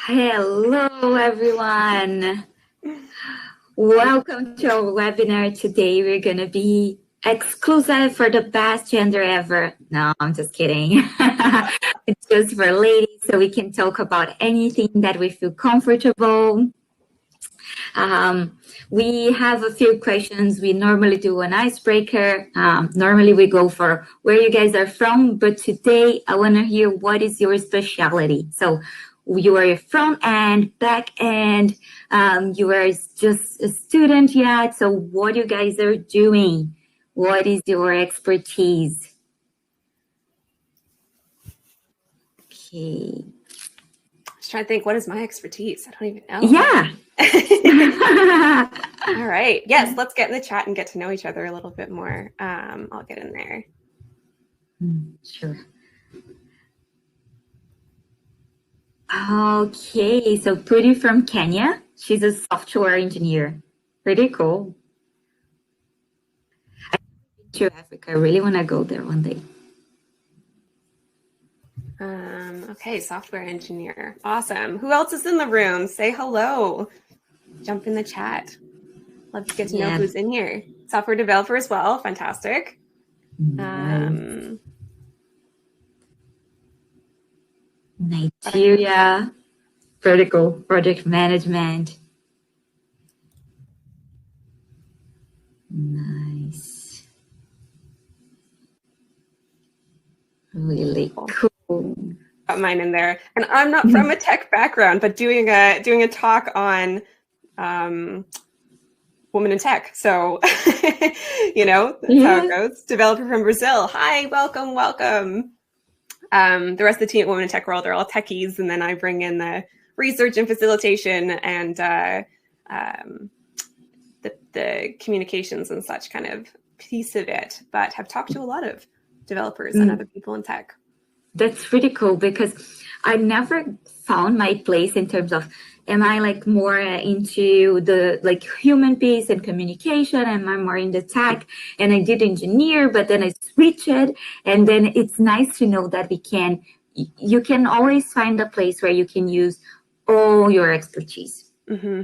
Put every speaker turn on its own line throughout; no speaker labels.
Hello, everyone. Welcome to our webinar. Today, we're going to be exclusive for the best gender ever. No, I'm just kidding. It's just for ladies, so we can talk about anything that we feel comfortable. We have a few questions. We normally do an icebreaker. Normally, we go for where you guys are from, but today, I want to hear what is your specialty. So, you are front end, back end, you are just a student yet. So what you guys are doing? What is your expertise? Okay.
I was trying to think, what is my expertise? I don't even know.
Yeah.
All right. Yes, let's get in the chat and get to know each other a little bit more. I'll get in there.
Sure. Okay, so Puri from Kenya. She's a software engineer. Pretty cool. I've been to Africa. I really want to go there one day.
Okay, software engineer. Awesome. Who else is in the room? Say hello. Jump in the chat. Love to get to know who's in here. Software developer as well. Fantastic.
Nice. Nigeria, vertical project management. Nice. Really cool.
Got mine in there. And I'm not from a tech background, but doing a talk on women in tech. So, that's how it goes. Developer from Brazil. Hi, welcome. The rest of the team at Women in Tech World are all techies, and then I bring in the research and facilitation and the communications and such kind of piece of it, but have talked to a lot of developers and other people in tech.
That's pretty cool because I never found my place in terms of, am I more into the human piece and communication? Am I more in the tech? And I did engineer, but then I switched it. And then it's nice to know that you can always find a place where you can use all your expertise.
Mm-hmm.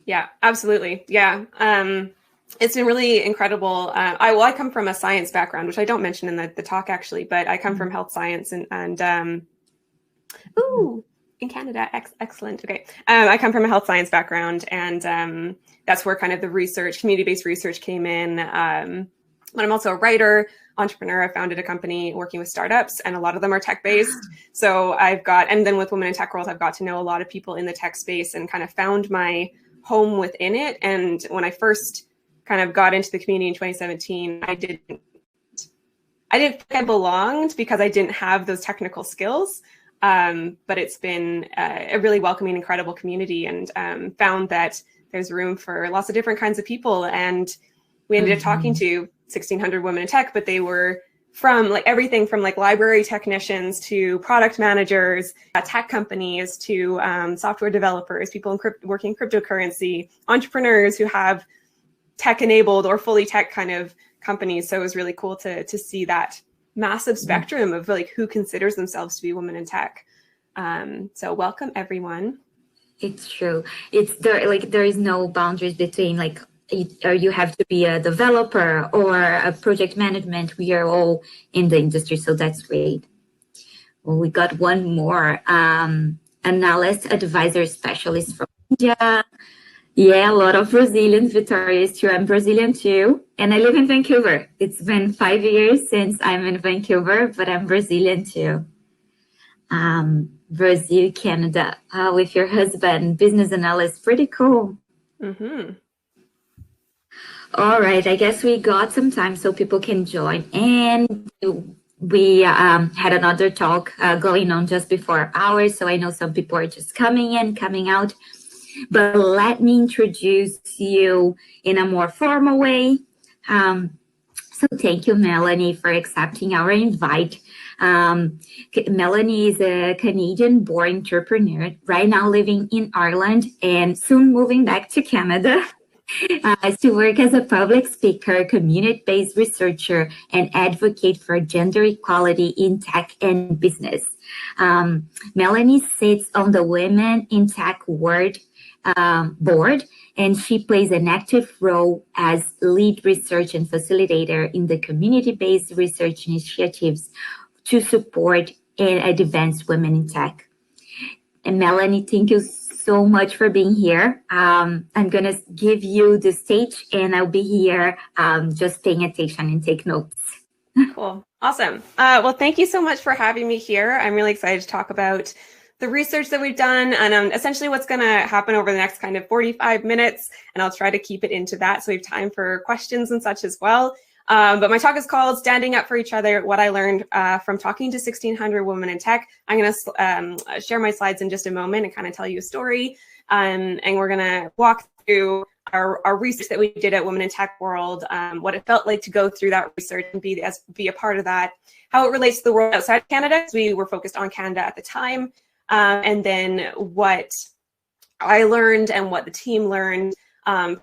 Yeah, absolutely. Yeah. It's been really incredible. I come from a science background, which I don't mention in the talk actually, but I come from health science and in Canada. Excellent. Okay. I come from a health science background, and that's where kind of the research, community-based research came in. But I'm also a writer, entrepreneur. I founded a company working with startups, and a lot of them are tech-based. So and then with Women in Tech World, I've got to know a lot of people in the tech space and kind of found my home within it. And when I first kind of got into the community in 2017, I didn't think I belonged because I didn't have those technical skills. But it's been a really welcoming, incredible community, and found that there's room for lots of different kinds of people. And we ended up talking to 1,600 women in tech, but they were from everything from library technicians to product managers, tech companies to software developers, people working cryptocurrency, entrepreneurs who have tech-enabled or fully tech kind of companies. So it was really cool to see that massive spectrum of who considers themselves to be women in tech. So welcome everyone.
It's true. It's there is no boundaries between or you have to be a developer or a project management. We are all in the industry, so that's great. Well, we got one more analyst advisor specialist from India. Yeah, a lot of Brazilians. Victoria is true. I'm Brazilian too, and I live in Vancouver. It's been 5 years since I'm in Vancouver, but I'm Brazilian too. Brazil, Canada, with your husband, business analyst, pretty cool.
Mm-hmm.
All right, I guess we got some time so people can join. And we had another talk going on just before ours, so I know some people are just coming in, coming out. But let me introduce you in a more formal way. So thank you, Melanie, for accepting our invite. Melanie is a Canadian-born entrepreneur, right now living in Ireland and soon moving back to Canada. To work as a public speaker, community-based researcher, and advocate for gender equality in tech and business. Melanie sits on the Women in Tech board, and she plays an active role as lead research and facilitator in the community-based research initiatives to support and advance women in tech. And Melanie, thank you so much for being here. I'm going to give you the stage, and I'll be here just paying attention and take notes.
Cool. Awesome. Well, thank you so much for having me here. I'm really excited to talk about the research that we've done and essentially what's going to happen over the next kind of 45 minutes. And I'll try to keep it into that so we have time for questions and such as well. But my talk is called Standing Up for Each Other, What I Learned from Talking to 1,600 Women in Tech. I'm going to share my slides in just a moment and kind of tell you a story. And we're going to walk through our research that we did at Women in Tech World, what it felt like to go through that research and be a part of that, how it relates to the world outside Canada, because we were focused on Canada at the time, and then what I learned and what the team learned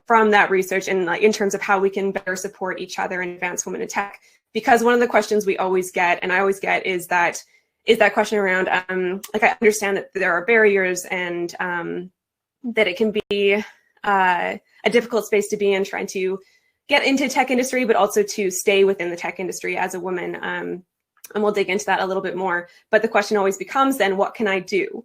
from that research and in terms of how we can better support each other and advance women in tech. Because one of the questions we always get, and I always get, is that question around, like I understand that there are barriers and that it can be a difficult space to be in trying to get into tech industry, but also to stay within the tech industry as a woman. And we'll dig into that a little bit more. But the question always becomes then, what can I do?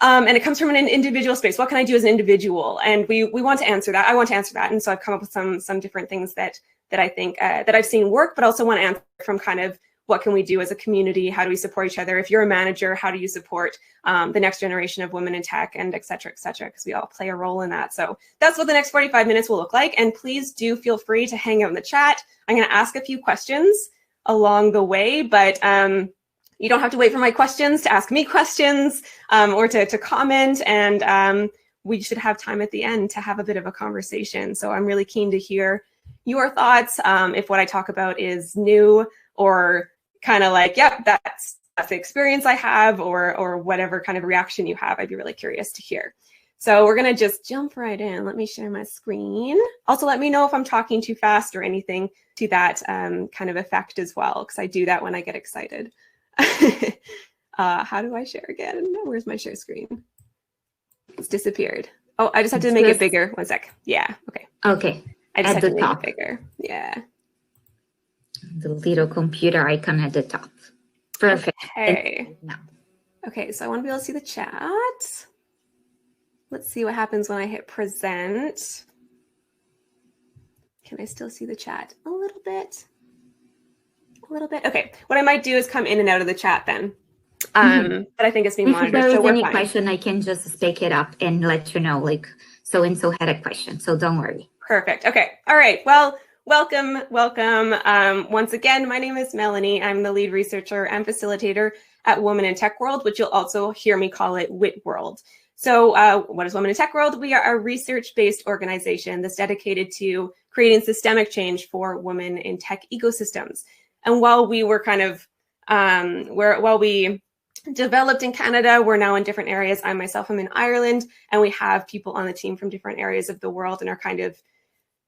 And it comes from an individual space. What can I do as an individual? And we want to answer that. I want to answer that. And so I've come up with some different things that I think that I've seen work, but also want to answer from kind of what can we do as a community? How do we support each other? If you're a manager, how do you support the next generation of women in tech, and et cetera, because we all play a role in that. So that's what the next 45 minutes will look like. And please do feel free to hang out in the chat. I'm going to ask a few questions along the way, but you don't have to wait for my questions to ask me questions or to comment. And we should have time at the end to have a bit of a conversation. So I'm really keen to hear your thoughts. If what I talk about is new or kind of like, yep, that's the experience I have, or whatever kind of reaction you have, I'd be really curious to hear. So we're going to just jump right in. Let me share my screen. Also, let me know if I'm talking too fast or anything to that kind of effect as well, because I do that when I get excited. How do I share again? Where's my share screen? It's disappeared. Oh, I just have to make it bigger. 1 sec. Yeah. Okay.
Okay.
I just have to make it bigger. Yeah.
The little computer icon at the top. Perfect.
Okay. Okay, so I want to be able to see the chat. Let's see what happens when I hit present. Can I still see the chat? A little bit. A little bit. Okay, what I might do is come in and out of the chat then. But I think it's being monitored.
If there is
so
any question, I can just pick it up and let you know, like, so-and-so had a question, so don't worry.
Perfect. Okay. All right. Well, welcome. Once again, my name is Melanie. I'm the lead researcher and facilitator at Women in Tech World, which you'll also hear me call it WIT World. So what is Women in Tech World? We are a research-based organization that's dedicated to creating systemic change for women in tech ecosystems. And while we were kind of, while we developed in Canada, we're now in different areas. I myself am in Ireland, and we have people on the team from different areas of the world and are kind of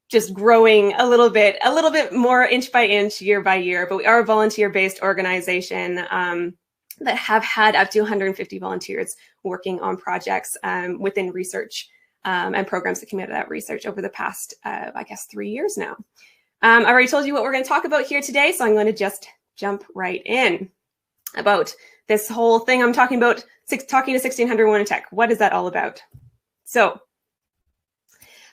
just growing a little bit more inch by inch, year by year. But we are a volunteer-based organization that have had up to 150 volunteers working on projects within research and programs that came out of that research over the past, I guess, 3 years now. I already told you what we're going to talk about here today, so I'm going to just jump right in about this whole thing I'm talking about, talking to 1,600 women in tech. What is that all about? So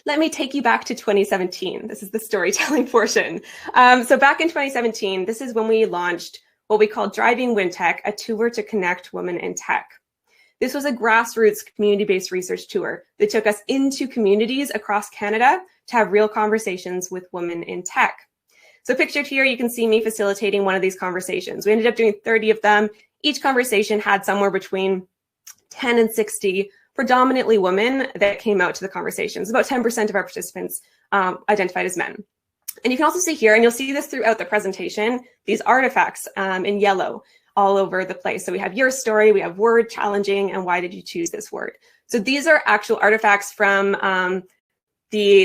let me take you back to 2017. This is the storytelling portion. So back in 2017, this is when we launched what we called Driving WinTech, a tour to connect women in tech. This was a grassroots community-based research tour that took us into communities across Canada to have real conversations with women in tech. So pictured here, you can see me facilitating one of these conversations. We ended up doing 30 of them. Each conversation had somewhere between 10 and 60 predominantly women that came out to the conversations. About 10% of our participants identified as men. And you can also see here, and you'll see this throughout the presentation, these artifacts in yellow all over the place. So we have your story, we have word challenging, and why did you choose this word? So these are actual artifacts from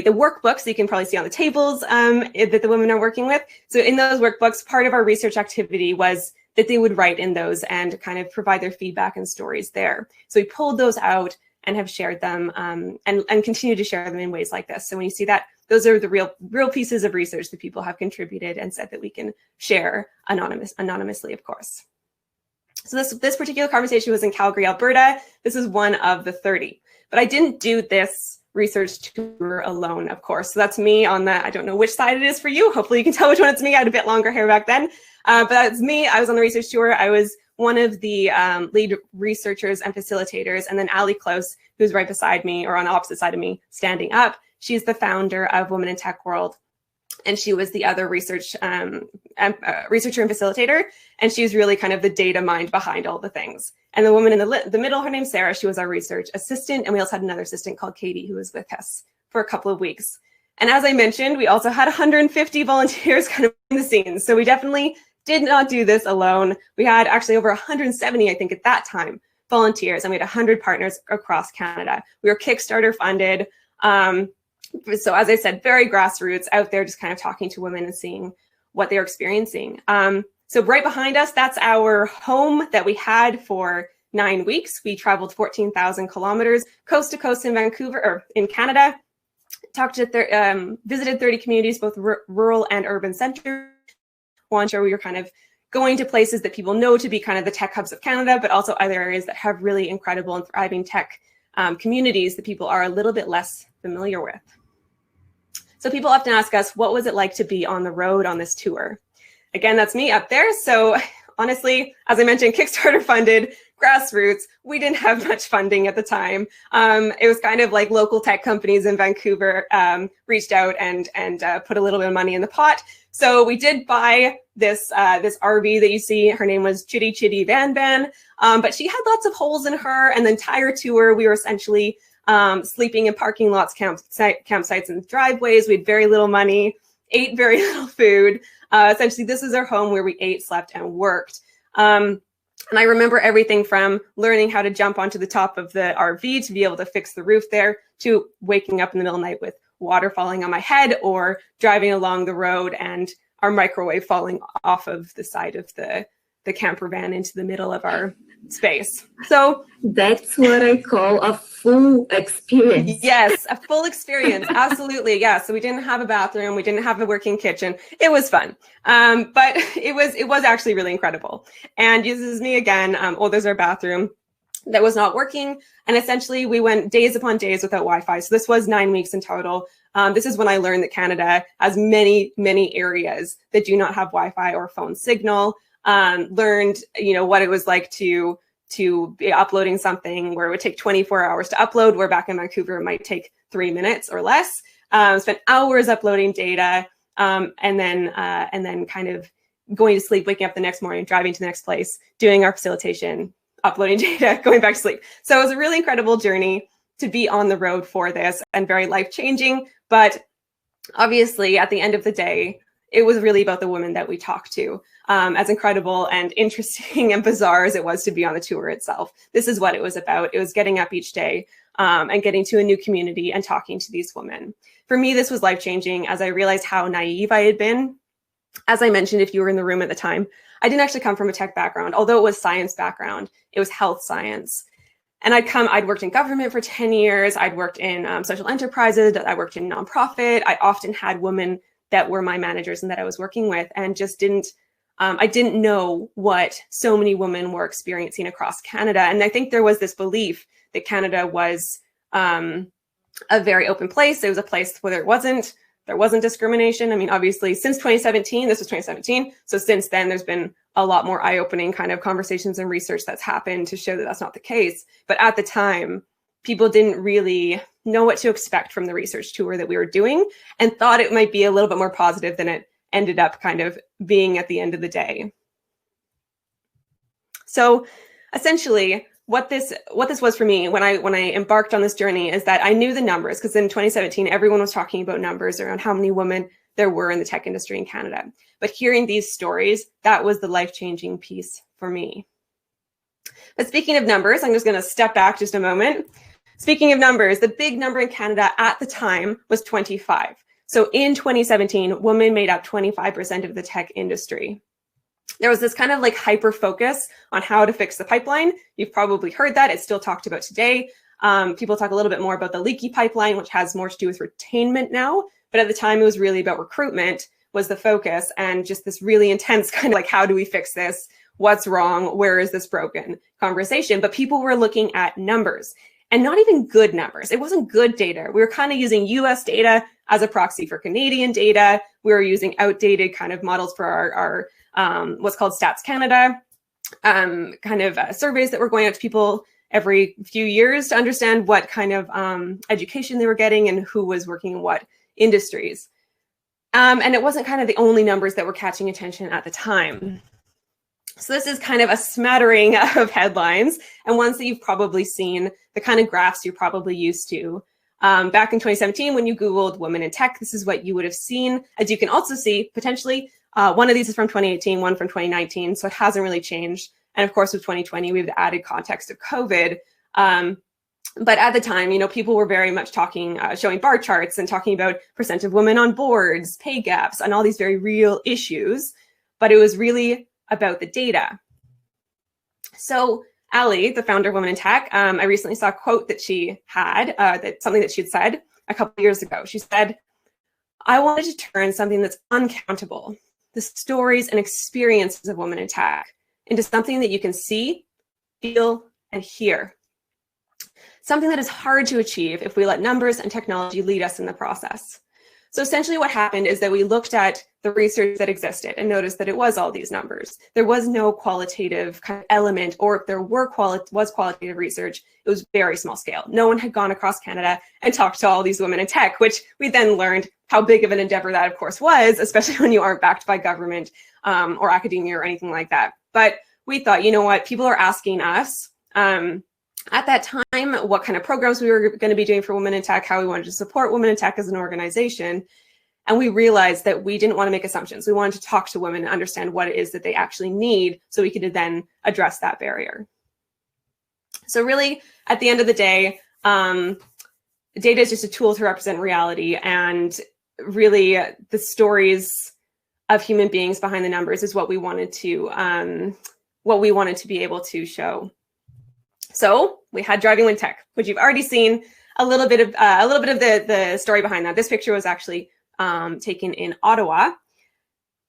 the workbooks that you can probably see on the tables that the women are working with. So in those workbooks, part of our research activity was that they would write in those and kind of provide their feedback and stories there. So we pulled those out and have shared them and continue to share them in ways like this. So when you see that, those are the real pieces of research that people have contributed and said that we can share anonymously, of course. So this particular conversation was in Calgary, Alberta. This is one of the 30. But I didn't do this research tour alone, of course. So that's me on the, I don't know which side it is for you. Hopefully you can tell which one it's me. I had a bit longer hair back then. But that's me. I was on the research tour. I was one of the lead researchers and facilitators. And then Ali Close, who's right beside me or on the opposite side of me, standing up. She's the founder of Women in Tech World. And she was the other researcher and facilitator. And she's really kind of the data mind behind all the things. And the woman in the middle, her name's Sarah. She was our research assistant. And we also had another assistant called Katie, who was with us for a couple of weeks. And as I mentioned, we also had 150 volunteers kind of in the scenes. So we definitely did not do this alone. We had actually over 170, I think at that time, volunteers. And we had 100 partners across Canada. We were Kickstarter funded. So as I said, very grassroots, out there just kind of talking to women and seeing what they're experiencing. So right behind us, that's our home that we had for 9 weeks. We traveled 14,000 kilometers coast to coast in Vancouver, or in Canada, visited 30 communities, both rural and urban centers. One, sure we were kind of going to places that people know to be kind of the tech hubs of Canada, but also other areas that have really incredible and thriving tech communities that people are a little bit less familiar with. So people often ask us, what was it like to be on the road on this tour? Again, that's me up there. So honestly, as I mentioned, Kickstarter funded, grassroots. We didn't have much funding at the time. It was kind of like local tech companies in Vancouver reached out and put a little bit of money in the pot. So we did buy this RV that you see. Her name was Chitty Chitty Van Van, but she had lots of holes in her. And the entire tour, we were essentially sleeping in parking lots, campsites, and driveways. We had very little money, ate very little food. Essentially, this is our home where we ate, slept, and worked. And I remember everything from learning how to jump onto the top of the RV to be able to fix the roof there, to waking up in the middle of the night with water falling on my head, or driving along the road and our microwave falling off of the side of the camper van into the middle of our space. So
that's what I call a full experience.
Yes, a full experience. Absolutely. Yeah. So we didn't have a bathroom. We didn't have a working kitchen. It was fun. But it was actually really incredible. And this is me again. There's our bathroom that was not working. And essentially we went days upon days without Wi-Fi. So this was 9 weeks in total. This is when I learned that Canada has many, many areas that do not have Wi-Fi or phone signal. Learned, what it was like to be uploading something where it would take 24 hours to upload, where back in Vancouver, it might take 3 minutes or less. Spent hours uploading data, and then kind of going to sleep, waking up the next morning, driving to the next place, doing our facilitation, uploading data, going back to sleep. So it was a really incredible journey to be on the road for this, and very life-changing. But obviously, at the end of the day, it was really about the women that we talked to. As incredible and interesting and bizarre as it was to be on the tour itself, this is what it was about. It was getting up each day and getting to a new community and talking to these women. For me, this was life-changing as I realized how naive I had been. As I mentioned, if you were in the room at the time, I didn't actually come from a tech background. Although it was science background, it was health science. And I'd worked in government for 10 years. I'd worked in social enterprises. I worked in nonprofit. I often had women that were my managers and that I was working with, and just I didn't know what so many women were experiencing across Canada. And I think there was this belief that Canada was a very open place. It was a place where there wasn't discrimination. I mean, obviously, since 2017, this was 2017. So since then, there's been a lot more eye-opening kind of conversations and research that's happened to show that that's not the case. But at the time, people didn't really know what to expect from the research tour that we were doing, and thought it might be a little bit more positive than it ended up kind of being at the end of the day. So essentially, what this was for me when I embarked on this journey is that I knew the numbers, because in 2017, everyone was talking about numbers around how many women there were in the tech industry in Canada. But hearing these stories, that was the life-changing piece for me. But speaking of numbers, I'm just going to step back just a moment. Speaking of numbers, the big number in Canada at the time was 25. So in 2017, women made up 25% of the tech industry. There was this kind of like hyper focus on how to fix the pipeline. You've probably heard that. It's still talked about today. People talk a little bit more about the leaky pipeline, which has more to do with retainment now. But at the time, it was really about recruitment was the focus, and just this really intense kind of like, how do we fix this? What's wrong? Where is this broken conversation? But people were looking at numbers, and not even good numbers. It wasn't good data. We were kind of using US data as a proxy for Canadian data. We were using outdated kind of models for our what's called Stats Canada, surveys that were going out to people every few years to understand what kind of education they were getting and who was working in what industries. And it wasn't kind of the only numbers that were catching attention at the time. So this is kind of a smattering of headlines and ones that you've probably seen, the kind of graphs you're probably used to. Back in 2017, when you Googled women in tech, this is what you would have seen. As you can also see, potentially, one of these is from 2018, one from 2019, so it hasn't really changed. And of course, with 2020, we have the added context of COVID. But at the time, people were very much talking, showing bar charts and talking about percent of women on boards, pay gaps, and all these very real issues. But it was really about the data. So Ali, the founder of Women in Tech, I recently saw a quote that she had, something that she had said a couple of years ago. She said, "I wanted to turn something that's uncountable, the stories and experiences of women in tech, into something that you can see, feel, and hear. Something that is hard to achieve if we let numbers and technology lead us in the process." So essentially what happened is that we looked at the research that existed and noticed that it was all these numbers. There was no qualitative kind of element, or if there was qualitative research, it was very small scale. No one had gone across Canada and talked to all these women in tech, which we then learned how big of an endeavor that, of course, was, especially when you aren't backed by government or academia or anything like that. But we thought, you know what, people are asking us at that time what kind of programs we were going to be doing for women in tech, how we wanted to support women in tech as an organization. And we realized that we didn't want to make assumptions. We wanted to talk to women and understand what it is that they actually need so we could then address that barrier. So really, at the end of the day, data is just a tool to represent reality. And really, the stories of human beings behind the numbers is what we wanted to be able to show. So we had Driving with Tech, which you've already seen a little bit of the story behind that. This picture was actually taken in Ottawa.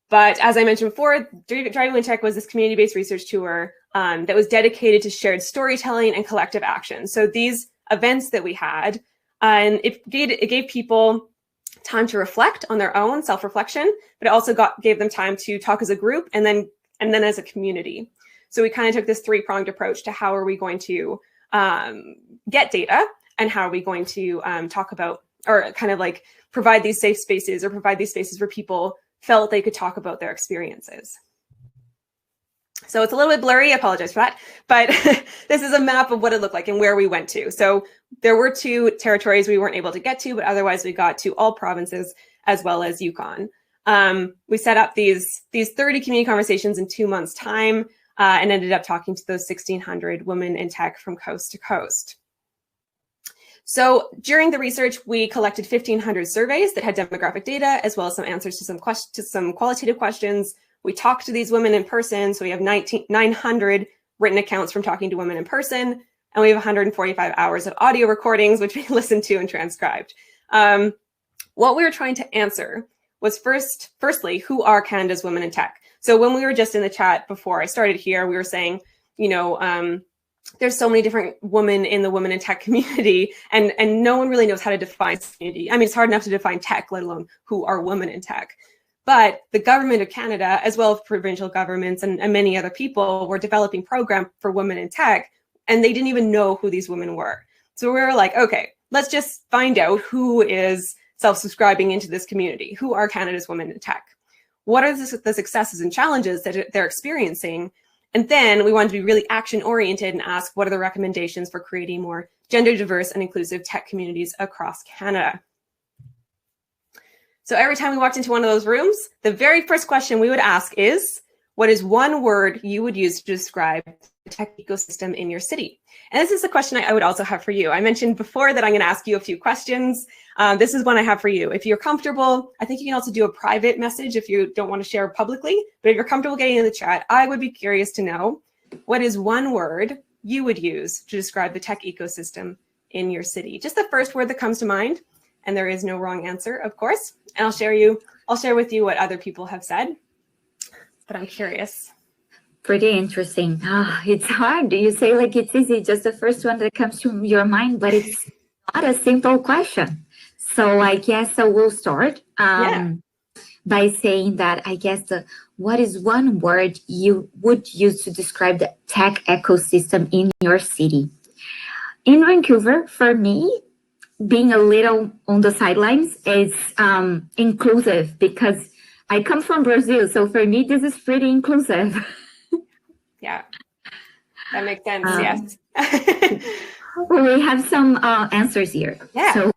But as I mentioned before, Driving with Tech was this community-based research tour that was dedicated to shared storytelling and collective action. So these events that we had, and it gave people time to reflect on their own self-reflection, but it also gave them time to talk as a group and then as a community. So we kind of took this three-pronged approach to how are we going to get data and how are we going to talk about, or kind of like provide these safe spaces, or provide these spaces where people felt they could talk about their experiences. So it's a little bit blurry, I apologize for that, but this is a map of what it looked like and where we went to. So there were 2 territories we weren't able to get to, but otherwise we got to all provinces as well as Yukon. We set up these 30 community conversations in 2 months' time. And ended up talking to those 1,600 women in tech from coast to coast. So during the research, we collected 1,500 surveys that had demographic data, as well as some answers to some qualitative questions. We talked to these women in person. So we have 900 written accounts from talking to women in person, and we have 145 hours of audio recordings, which we listened to and transcribed. What we were trying to answer was firstly, who are Canada's women in tech? So when we were just in the chat before I started here, we were saying, there's so many different women in the women in tech community, and no one really knows how to define community. I mean, it's hard enough to define tech, let alone who are women in tech. But the government of Canada, as well as provincial governments and many other people, were developing programs for women in tech, and they didn't even know who these women were. So we were like, okay, let's just find out who is self-subscribing into this community. Who are Canada's women in tech? What are the successes and challenges that they're experiencing? And then we wanted to be really action-oriented and ask, what are the recommendations for creating more gender diverse and inclusive tech communities across Canada? So every time we walked into one of those rooms, the very first question we would ask is, what is one word you would use to describe the tech ecosystem in your city? And this is a question I would also have for you. I mentioned before that I'm going to ask you a few questions. This is one I have for you. If you're comfortable, I think you can also do a private message if you don't want to share publicly. But if you're comfortable getting in the chat, I would be curious to know, what is one word you would use to describe the tech ecosystem in your city? Just the first word that comes to mind. And there is no wrong answer, of course. And I'll share with you what other people have said. But I'm curious.
Pretty interesting. It's hard. You say like it's easy, just the first one that comes to your mind, but it's not a simple question. So I guess we'll start by saying that I guess what is one word you would use to describe the tech ecosystem in your city? In Vancouver, for me, being a little on the sidelines is inclusive, because I come from Brazil. So for me, this is pretty inclusive.
Yeah, that makes sense. Yes.
We have some answers here.
Yeah.
So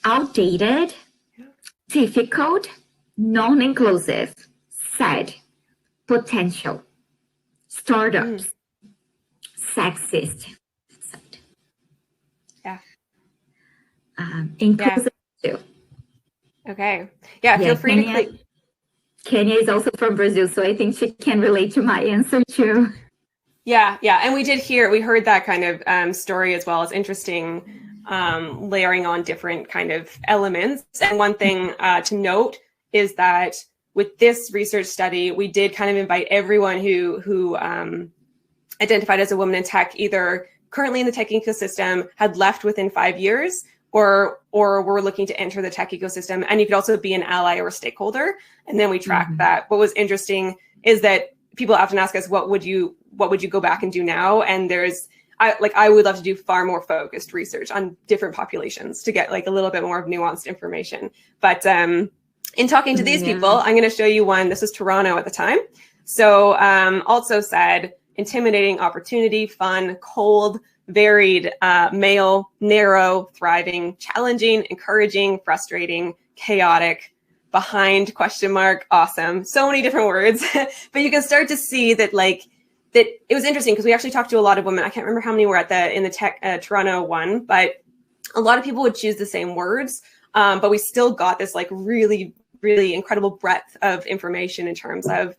outdated, difficult, non-inclusive, sad, potential, startups, sexist, inclusive too.
Okay. Yeah, feel free to click.
Kenya is also from Brazil, so I think she can relate to my answer too.
Yeah. And we heard that kind of story as well. It's interesting, layering on different kind of elements. And one thing to note is that with this research study, we did kind of invite everyone who identified as a woman in tech, either currently in the tech ecosystem, had left within 5 years, or were looking to enter the tech ecosystem. And you could also be an ally or a stakeholder. And then we tracked that. What was interesting is that people often ask us, what would you go back and do now? And I would love to do far more focused research on different populations to get like a little bit more of nuanced information. But in talking to these people, I'm going to show you one. This was Toronto at the time. So also said, intimidating, opportunity, fun, cold, varied, male, narrow, thriving, challenging, encouraging, frustrating, chaotic, behind, question mark, awesome. So many different words, but you can start to see that that it was interesting because we actually talked to a lot of women. I can't remember how many were in the tech Toronto one, but a lot of people would choose the same words. But we still got this like really, really incredible breadth of information in terms of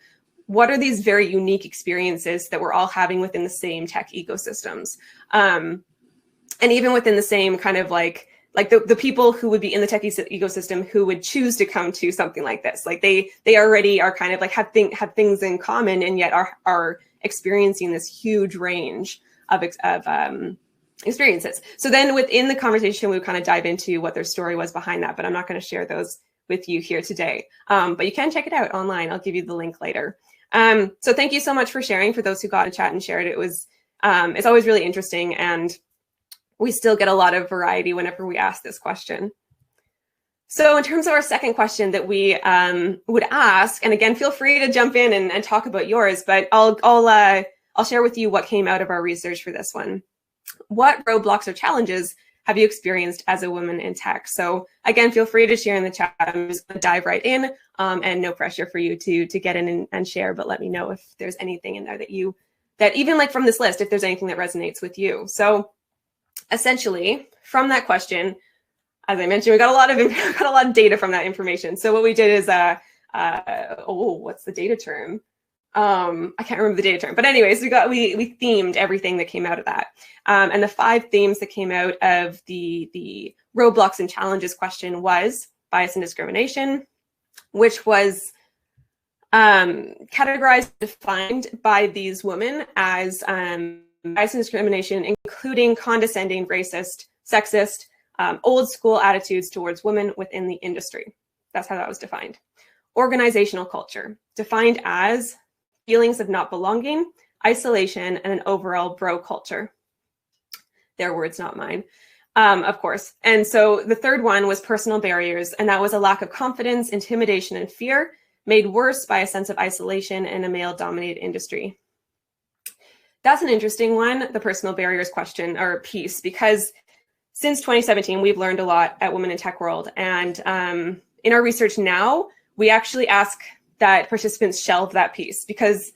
what are these very unique experiences that we're all having within the same tech ecosystems. And even within the same kind of like the people who would be in the tech ecosystem who would choose to come to something like this, like they already are kind of like have things in common, and yet are experiencing this huge range of experiences. So then within the conversation, we would kind of dive into what their story was behind that, but I'm not going to share those with you here today. But you can check it out online. I'll give you the link later. So thank you so much for sharing. For those who got a chat and shared, it's always really interesting, and we still get a lot of variety whenever we ask this question. So in terms of our second question that we would ask, and again, feel free to jump in and talk about yours, but I'll share with you what came out of our research for this one. What roadblocks or challenges have you experienced as a woman in tech? So again, feel free to share in the chat. I'm just going to dive right in, and no pressure for you to get in and share, but let me know if there's anything in there that even like from this list, if there's anything that resonates with you. So essentially from that question, as I mentioned, we got a lot of data from that information. So what we did is, what's the data term? I can't remember the data term, but anyways, we themed everything that came out of that. And the 5 themes that came out of the roadblocks and challenges question was bias and discrimination, which was categorized, defined by these women as bias and discrimination, including condescending, racist, sexist, old school attitudes towards women within the industry. That's how that was defined. Organizational culture, defined as feelings of not belonging, isolation, and an overall bro culture. Their words, not mine, of course. And so the third one was personal barriers, and that was a lack of confidence, intimidation, and fear, made worse by a sense of isolation in a male-dominated industry. That's an interesting one, the personal barriers question or piece, because since 2017, we've learned a lot at Women in Tech World. And in our research now, we actually ask that participants shelve that piece, because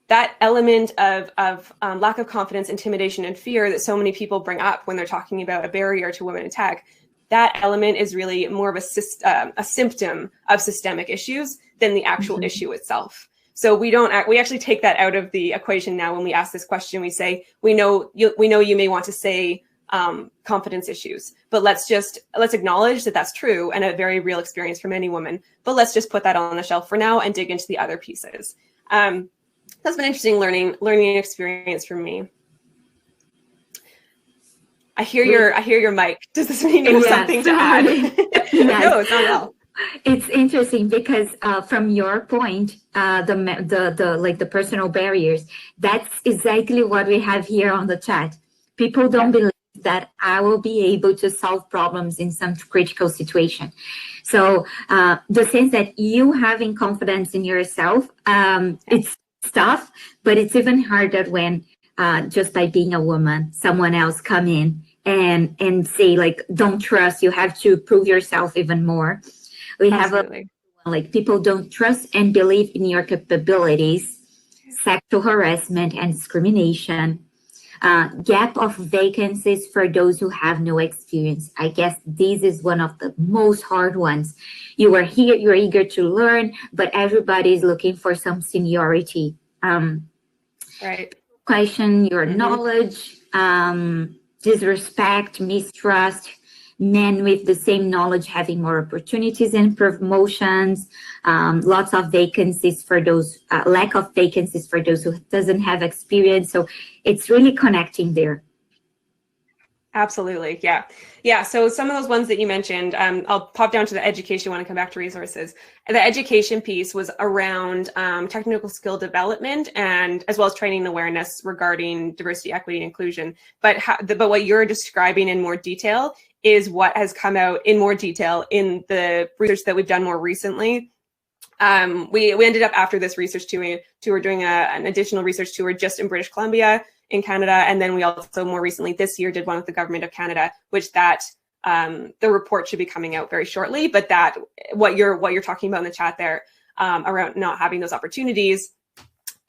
that element of lack of confidence, intimidation, and fear that so many people bring up when they're talking about a barrier to women in tech, that element is really more of a symptom of systemic issues than the actual issue itself. So we actually take that out of the equation now. When we ask this question, we say, we know you may want to say confidence issues, but let's acknowledge that that's true and a very real experience for many women, but let's just put that on the shelf for now and dig into the other pieces. That's been an interesting learning experience for me. I hear your mic. Does this mean you have something to add? No, it's not at all.
It's interesting because from your point, the personal barriers, that's exactly what we have here on the chat. People don't believe that I will be able to solve problems in some critical situation. So the sense that you having confidence in yourself, it's tough, but it's even harder when just by being a woman, someone else come in and say like, don't trust, you have to prove yourself even more. We Absolutely. Have people don't trust and believe in your capabilities, sexual harassment and discrimination, gap of vacancies for those who have no experience. I guess this is one of the most hard ones. You are here, you're eager to learn, but everybody is looking for some seniority.
Right.
Question your knowledge, disrespect, mistrust, men with the same knowledge having more opportunities and promotions, lots of vacancies for those, lack of vacancies for those who doesn't have experience. So it's really connecting there.
Absolutely. Yeah. Yeah. So some of those ones that you mentioned, I'll pop down to the education one and come back to resources. And the education piece was around technical skill development and as well as training and awareness regarding diversity, equity, and inclusion. But what you're describing in more detail is what has come out in more detail in the research that we've done more recently. We ended up after this research tour doing an additional research tour just in British Columbia in Canada. And then we also more recently this year did one with the government of Canada, which the report should be coming out very shortly. But that what you're talking about in the chat there around not having those opportunities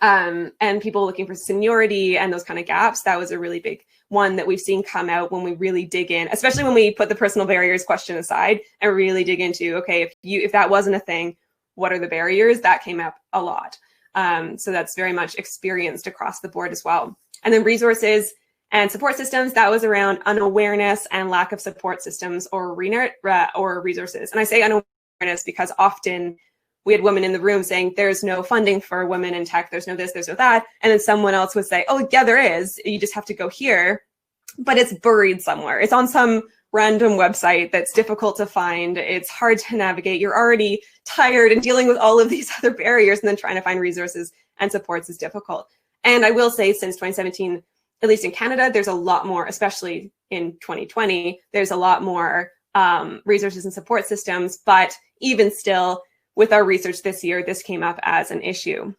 and people looking for seniority and those kind of gaps, that was a really big one that we've seen come out when we really dig in, especially when we put the personal barriers question aside and really dig into, okay, if that wasn't a thing, what are the barriers? That came up a lot. So that's very much experienced across the board as well. And then resources and support systems, that was around unawareness and lack of support systems or resources. And I say unawareness because often we had women in the room saying there's no funding for women in tech, there's no this, there's no that. And then someone else would say, oh yeah, there is, you just have to go here, but it's buried somewhere. It's on some random website that's difficult to find. It's hard to navigate. You're already tired and dealing with all of these other barriers, and then trying to find resources and supports is difficult. And I will say since 2017, at least in Canada, there's a lot more, especially in 2020, there's a lot more resources and support systems, but even still, with our research this year, this came up as an issue.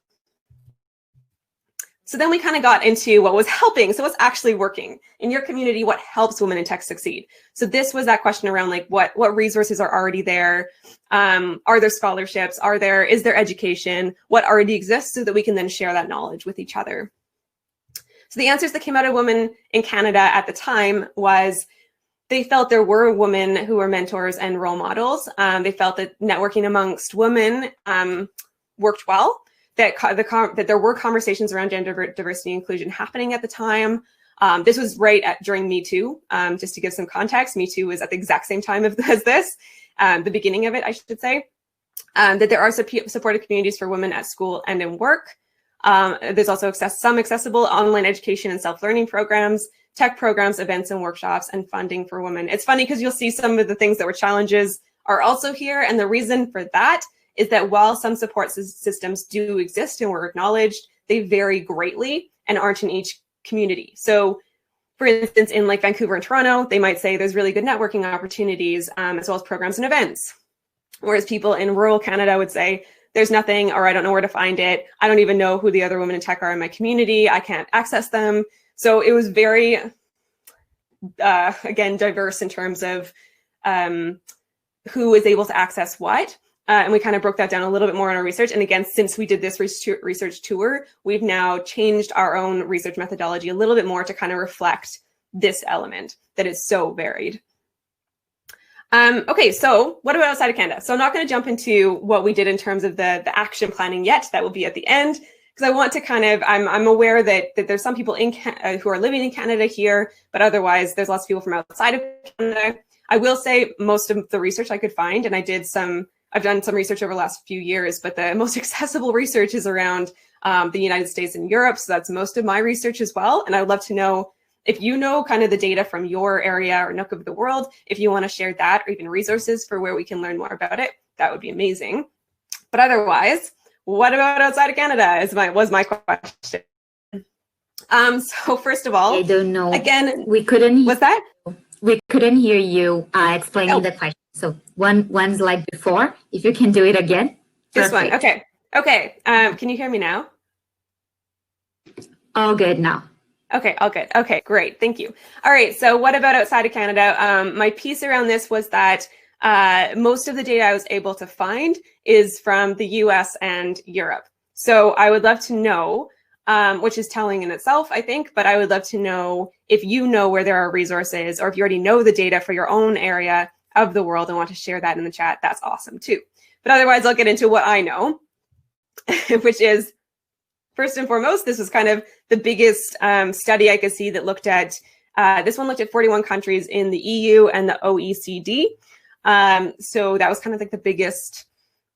So then we kind of got into what was helping. So what's actually working in your community? What helps women in tech succeed? So this was that question around like what resources are already there? Are there scholarships? Is there education? What already exists so that we can then share that knowledge with each other? So the answers that came out of women in Canada at the time was they felt there were women who were mentors and role models. They felt that networking amongst women worked well, that there were conversations around gender diversity and inclusion happening at the time. This was during Me Too. Just to give some context, Me Too was at the exact same time as this, the beginning of it, I should say. That there are supportive communities for women at school and in work. There's also some accessible online education and self-learning programs, tech programs, events and workshops, and funding for women. It's funny because you'll see some of the things that were challenges are also here. And the reason for that is that while some support systems do exist and were acknowledged, they vary greatly and aren't in each community. So for instance, in like Vancouver and Toronto, they might say there's really good networking opportunities as well as programs and events. Whereas people in rural Canada would say, there's nothing, or I don't know where to find it. I don't even know who the other women in tech are in my community. I can't access them. So it was very, again, diverse in terms of who is able to access what. And we kind of broke that down a little bit more in our research. And again, since we did this research tour, we've now changed our own research methodology a little bit more to kind of reflect this element that is so varied. Okay, so what about outside of Canada? So I'm not going to jump into what we did in terms of the action planning yet. That will be at the end, because I want to kind of, I'm aware that there's some people in who are living in Canada here, but otherwise there's lots of people from outside of Canada. I will say most of the research I could find, and I've done some research over the last few years, but the most accessible research is around the United States and Europe. So that's most of my research as well. And I would love to know if you know kind of the data from your area or nook of the world, if you want to share that or even resources for where we can learn more about it, that would be amazing. But otherwise, what about outside of Canada was my question. So first of all,
I don't know.
Again,
we couldn't.
What's that?
We couldn't hear you explaining the question. So one slide before, if you can do it again.
This
Perfect.
one. Okay. Okay. Can you hear me now?
All good now.
Okay, all good. Okay, great. Thank you. All right. So what about outside of Canada? My piece around this was that most of the data I was able to find is from the US and Europe. So I would love to know, which is telling in itself, I think, but I would love to know if you know where there are resources or if you already know the data for your own area of the world and want to share that in the chat. That's awesome too. But otherwise, I'll get into what I know, which is, first and foremost, this was kind of the biggest study I could see that looked at, this one looked at 41 countries in the EU and the OECD. So that was kind of like the biggest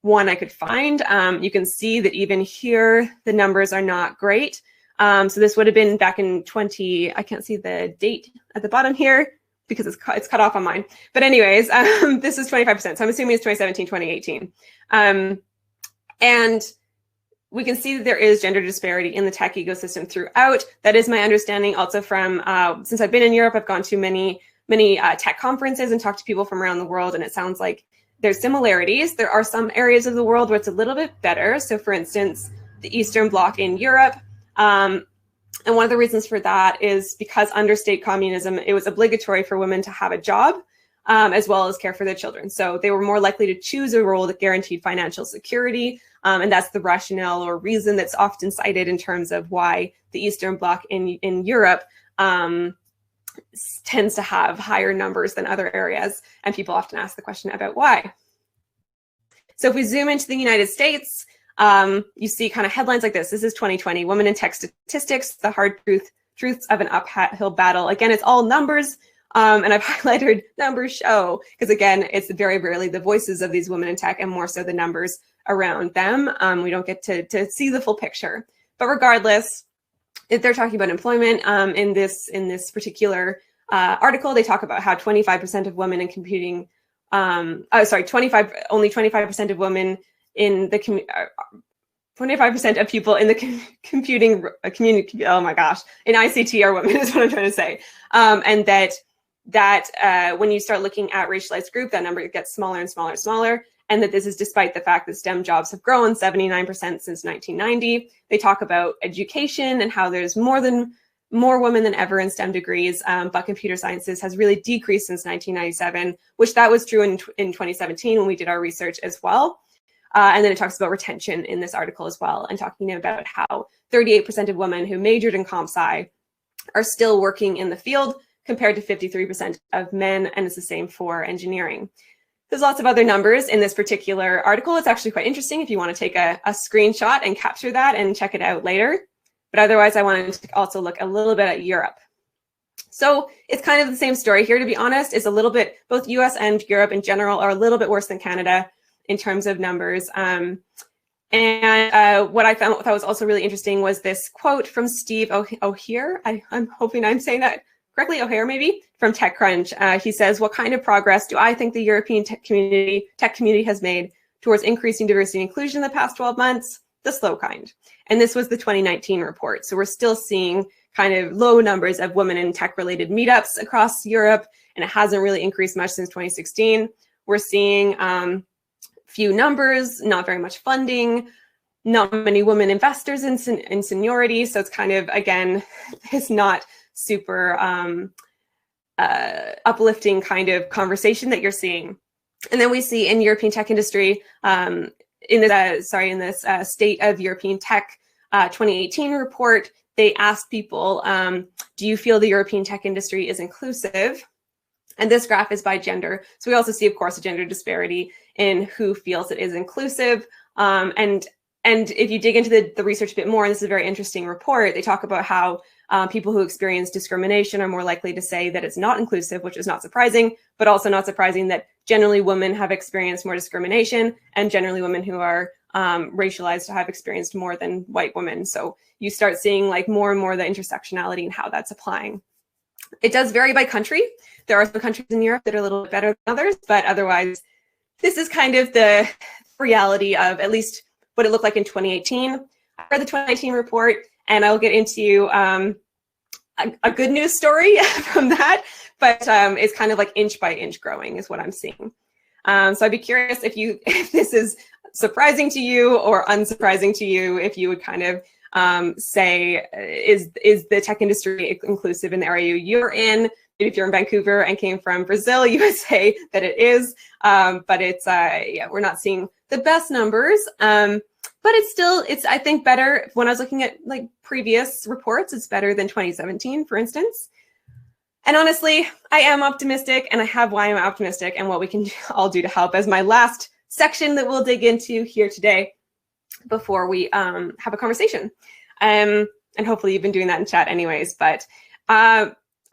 one I could find. You can see that even here, the numbers are not great. So this would have been back in I can't see the date at the bottom here because it's cut off on mine. But anyways, this is 25%. So I'm assuming it's 2017, 2018. And we can see that there is gender disparity in the tech ecosystem throughout. That is my understanding also from, since I've been in Europe, I've gone to many tech conferences and talked to people from around the world, and it sounds like there's similarities. There are some areas of the world where it's a little bit better. So for instance, the Eastern Bloc in Europe. And one of the reasons for that is because under state communism, it was obligatory for women to have a job as well as care for their children. So they were more likely to choose a role that guaranteed financial security. And that's the rationale or reason that's often cited in terms of why the Eastern Bloc in Europe tends to have higher numbers than other areas. And people often ask the question about why. So if we zoom into the United States, you see kind of headlines like this. This is 2020, Women in Tech Statistics, the hard truths of an uphill battle. Again, it's all numbers. And I've highlighted numbers show, because again, it's very rarely the voices of these women in tech and more so the numbers around them. We don't get to see the full picture. But regardless, if they're talking about employment in this particular article, they talk about how 25% of women in computing, only 25% of women in the 25% of people in the computing community, oh my gosh, in ICT are women is what I'm trying to say. And that when you start looking at racialized group, that number gets smaller and smaller and smaller. And that this is despite the fact that STEM jobs have grown 79% since 1990. They talk about education and how there's more women than ever in STEM degrees, but computer sciences has really decreased since 1997, which that was true in 2017 when we did our research as well. And then it talks about retention in this article as well, and talking about how 38% of women who majored in comp sci are still working in the field compared to 53% of men, and it's the same for engineering. There's lots of other numbers in this particular article. It's actually quite interesting if you want to take a screenshot and capture that and check it out later. But otherwise, I wanted to also look a little bit at Europe. So it's kind of the same story here, to be honest. It's a little bit, both US and Europe in general are a little bit worse than Canada in terms of numbers. And what I thought was also really interesting was this quote from Steve O'Hare. I'm hoping I'm saying that correctly, O'Hare maybe, from TechCrunch. He says, "What kind of progress do I think the European tech community has made towards increasing diversity and inclusion in the past 12 months? The slow kind." And this was the 2019 report. So we're still seeing kind of low numbers of women in tech-related meetups across Europe, and it hasn't really increased much since 2016. We're seeing few numbers, not very much funding, not many women investors in seniority. So it's kind of, again, it's not super uplifting kind of conversation that you're seeing. And then we see in European tech industry, in this State of European Tech 2018 report, they asked people, do you feel the European tech industry is inclusive? And this graph is by gender. So we also see, of course, a gender disparity in who feels it is inclusive. And if you dig into the research a bit more, and this is a very interesting report, they talk about how people who experience discrimination are more likely to say that it's not inclusive, which is not surprising, but also not surprising that generally women have experienced more discrimination, and generally women who are racialized have experienced more than white women. So you start seeing like more and more the intersectionality and how that's applying. It does vary by country. There are some countries in Europe that are a little bit better than others, but otherwise, this is kind of the reality of at least what it looked like in 2018. I read the 2019 report, and I'll get into a good news story from that, but it's kind of like inch by inch growing is what I'm seeing. So I'd be curious if this is surprising to you or unsurprising to you, if you would kind of say, is the tech industry inclusive in the area you're in? Maybe if you're in Vancouver and came from Brazil, you would say that it is, but it's, yeah, we're not seeing the best numbers, but it's I think better. When I was looking at like previous reports, it's better than 2017, for instance. And honestly, I am optimistic, and I have why I'm optimistic and what we can all do to help as my last section that we'll dig into here today before we have a conversation. And hopefully you've been doing that in chat anyways, but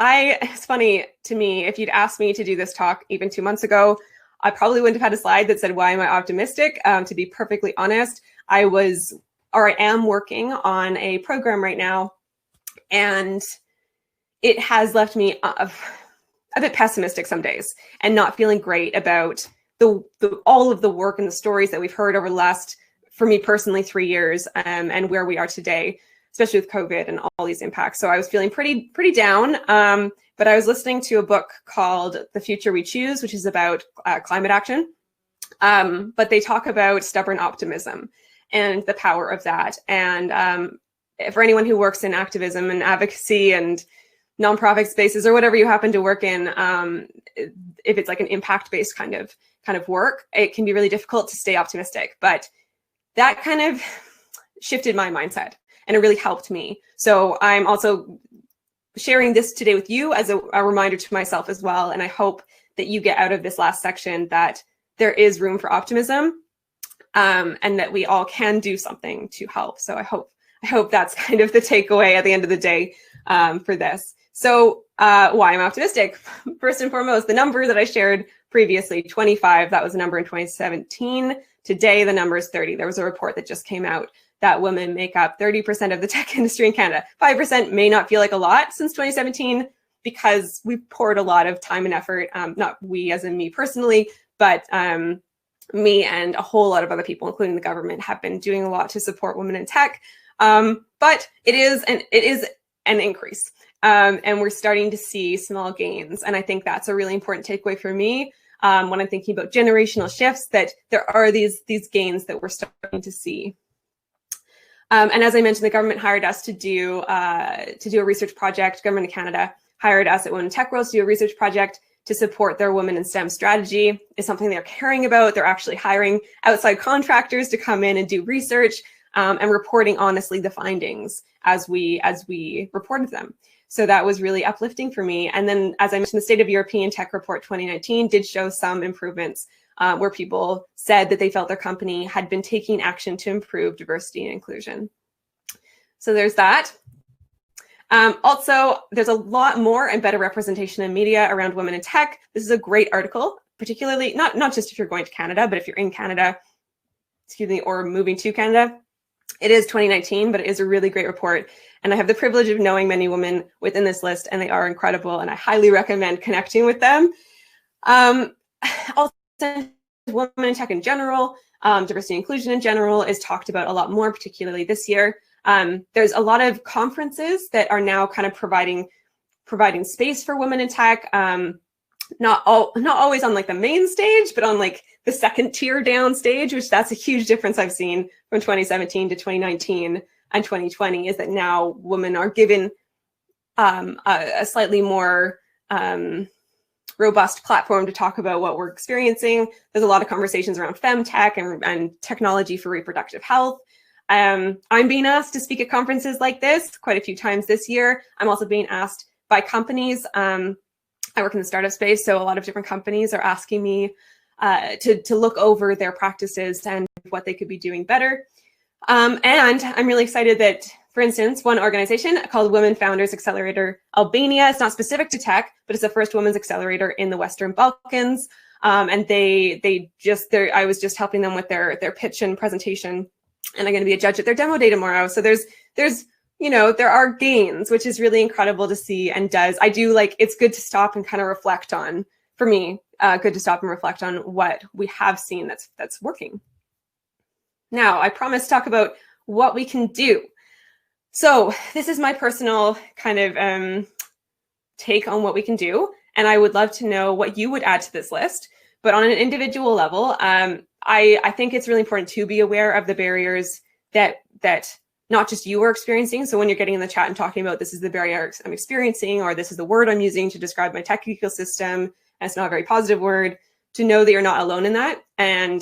it's funny to me, if you'd asked me to do this talk even 2 months ago, I probably wouldn't have had a slide that said, why am I optimistic? To be perfectly honest, I am working on a program right now, and it has left me a bit pessimistic some days and not feeling great about all of the work and the stories that we've heard over the last, for me personally, 3 years, and where we are today, especially with COVID and all these impacts. So I was feeling pretty down, but I was listening to a book called The Future We Choose, which is about climate action. But they talk about stubborn optimism and the power of that. And for anyone who works in activism and advocacy and nonprofit spaces or whatever you happen to work in, if it's like an impact-based kind of work, it can be really difficult to stay optimistic. But that kind of shifted my mindset, and it really helped me. So I'm also sharing this today with you as a reminder to myself as well. And I hope that you get out of this last section that there is room for optimism, and that we all can do something to help. So I hope that's kind of the takeaway at the end of the day for this. So why I'm optimistic? First and foremost, the number that I shared previously, 25, that was a number in 2017. Today, the number is 30. There was a report that just came out that women make up 30% of the tech industry in Canada. 5% may not feel like a lot since 2017 because we've poured a lot of time and effort, not we as in me personally, but me and a whole lot of other people, including the government, have been doing a lot to support women in tech. But it is an increase. And we're starting to see small gains. And I think that's a really important takeaway for me when I'm thinking about generational shifts, that there are these gains that we're starting to see. And as I mentioned, the government hired us to do a research project. Government of Canada hired us at Women in Tech World to do a research project to support their Women in STEM strategy. It's something they're caring about. They're actually hiring outside contractors to come in and do research and reporting honestly the findings as we reported them. So that was really uplifting for me. And then, as I mentioned, the State of European Tech Report 2019 did show some improvements where people said that they felt their company had been taking action to improve diversity and inclusion. So there's that. Also, there's a lot more and better representation in media around women in tech. This is a great article, particularly not just if you're going to Canada, but if you're in Canada, or moving to Canada. It is 2019, but it is a really great report. And I have the privilege of knowing many women within this list, and they are incredible. And I highly recommend connecting with them. Also, women in tech in general, diversity and inclusion in general is talked about a lot more, particularly this year. There's a lot of conferences that are now kind of providing space for women in tech. Not always on like the main stage, but on like the second tier down stage, which that's a huge difference I've seen from 2017 to 2019 and 2020, is that now women are given a slightly more robust platform to talk about what we're experiencing. There's a lot of conversations around femtech and technology for reproductive health. I'm being asked to speak at conferences like this quite a few times this year. I'm also being asked by companies. I work in the startup space, so a lot of different companies are asking me to look over their practices and what they could be doing better. And I'm really excited that, for instance, one organization called Women Founders Accelerator Albania, it's not specific to tech, but it's the first women's accelerator in the Western Balkans. And I was just helping them with their pitch and presentation, and I'm going to be a judge at their demo day tomorrow. So there are gains, which is really incredible to see, and it's good to stop and kind of reflect on, for me, good to stop and reflect on what we have seen that's working. Now, I promised to talk about what we can do. So this is my personal kind of take on what we can do, and I would love to know what you would add to this list. But on an individual level, I think it's really important to be aware of the barriers that not just you are experiencing. So when you're getting in the chat and talking about this is the barrier I'm experiencing, or this is the word I'm using to describe my tech ecosystem, and it's not a very positive word, to know that you're not alone in that. And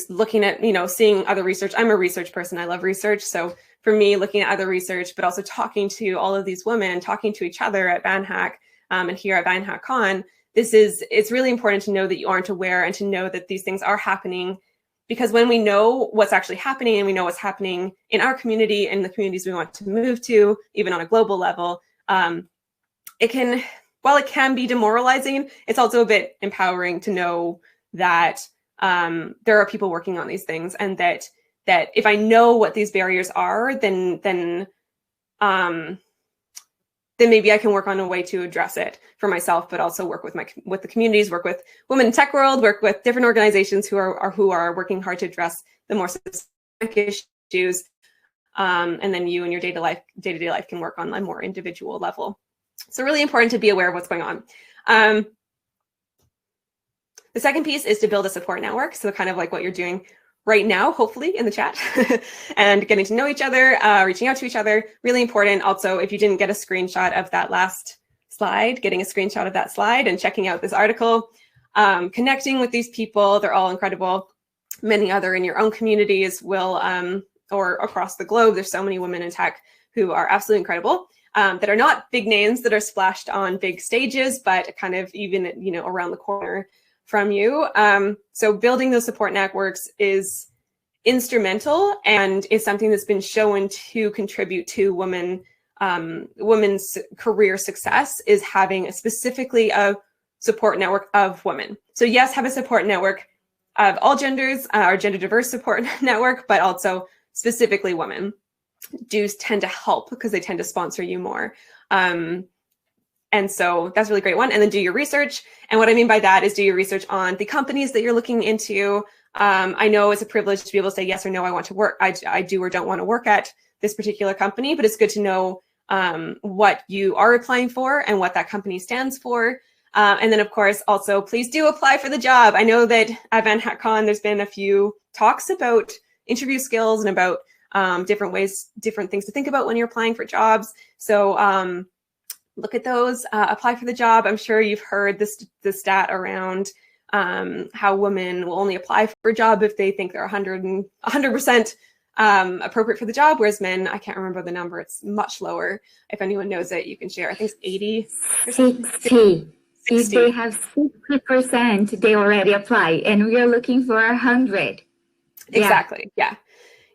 looking at, seeing other research. I'm a research person. I love research. So for me, looking at other research, but also talking to all of these women, talking to each other at VanHack and here at VanHackCON, it's really important to know that you aren't aware, and to know that these things are happening, because when we know what's actually happening, and we know what's happening in our community and the communities we want to move to, even on a global level, while it can be demoralizing, it's also a bit empowering to know that there are people working on these things, and that if I know what these barriers are, then maybe I can work on a way to address it for myself, but also work with the communities, work with women in tech world, work with different organizations who are working hard to address the more systemic issues, and then you and your day-to-day life can work on a more individual level. So really important to be aware of what's going on. The second piece is to build a support network. So kind of like what you're doing right now, hopefully in the chat, and getting to know each other, reaching out to each other, really important. Also, if you didn't get a screenshot of that last slide, getting a screenshot of that slide and checking out this article, connecting with these people, they're all incredible. Many other in your own communities will, or across the globe, there's so many women in tech who are absolutely incredible, that are not big names that are splashed on big stages, but kind of even, around the corner from you. So building those support networks is instrumental, and is something that's been shown to contribute to women's career success, is having specifically a support network of women. So yes, have a support network of all genders, or gender diverse support network, but also specifically women do tend to help because they tend to sponsor you more. And so that's a really great one. And then do your research. And what I mean by that is do your research on the companies that you're looking into. I know it's a privilege to be able to say yes or no, I want to work. I do or don't want to work at this particular company, but it's good to know what you are applying for and what that company stands for. And then of course, also please do apply for the job. I know that at VanHackCon, there's been a few talks about interview skills and about different things to think about when you're applying for jobs. So look at those, apply for the job. I'm sure you've heard the stat around how women will only apply for a job if they think they're 100% appropriate for the job, whereas men, I can't remember the number, it's much lower. If anyone knows it, you can share. I think it's 80 or something.
60. If they have 60%, they already apply, and we are looking for 100.
Exactly, yeah.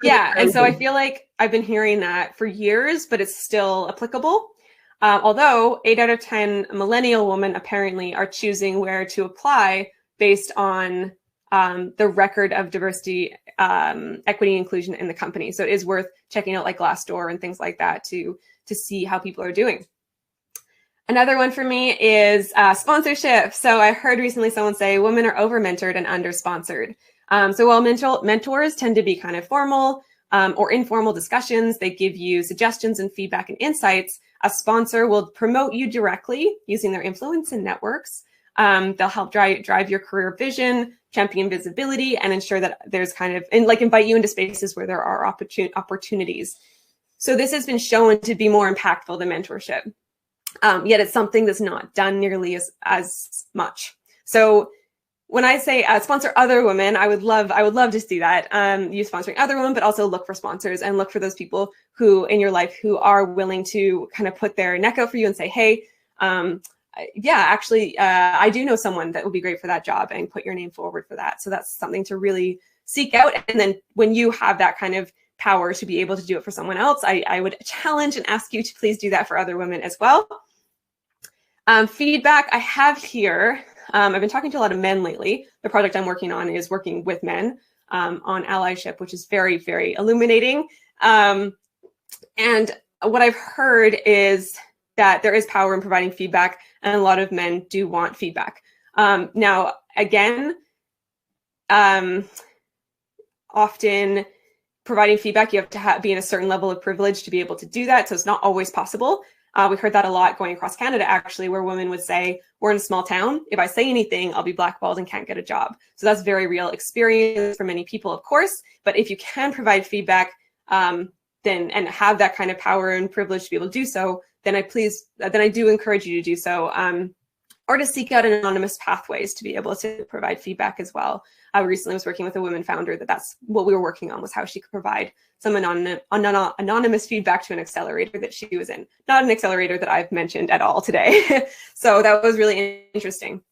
Yeah, and so I feel like I've been hearing that for years, but it's still applicable. Although 8 out of 10 millennial women apparently are choosing where to apply based on the record of diversity, equity, inclusion in the company. So it is worth checking out like Glassdoor and things like that to see how people are doing. Another one for me is sponsorship. So I heard recently someone say women are over-mentored and under-sponsored. So while mentors tend to be kind of formal or informal discussions, they give you suggestions and feedback and insights. A sponsor will promote you directly using their influence and networks. They'll help drive your career vision, champion visibility, and ensure that there's invite you into spaces where there are opportunities. So this has been shown to be more impactful than mentorship. Yet it's something that's not done nearly as much. So when I say sponsor other women, I would love to see that, you sponsoring other women, but also look for sponsors and look for those people who in your life who are willing to kind of put their neck out for you and say, hey, yeah, actually, I do know someone that would be great for that job, and put your name forward for that. So that's something to really seek out. And then when you have that kind of power to be able to do it for someone else, I would challenge and ask you to please do that for other women as well. Feedback I have here. I've been talking to a lot of men lately. The project I'm working on is working with men on allyship, which is very, very illuminating. And what I've heard is that there is power in providing feedback, and a lot of men do want feedback. Now, again, often providing feedback, you have to be in a certain level of privilege to be able to do that. So it's not always possible. We heard that a lot going across Canada, actually, where women would say, we're in a small town. If I say anything, I'll be blackballed and can't get a job. So that's very real experience for many people, of course. But if you can provide feedback then and have that kind of power and privilege to be able to do so, then I do encourage you to do so. Or to seek out anonymous pathways to be able to provide feedback as well. I recently was working with a woman founder that's what we were working on, was how she could provide some anonymous feedback to an accelerator that she was in. Not an accelerator that I've mentioned at all today. So that was really interesting.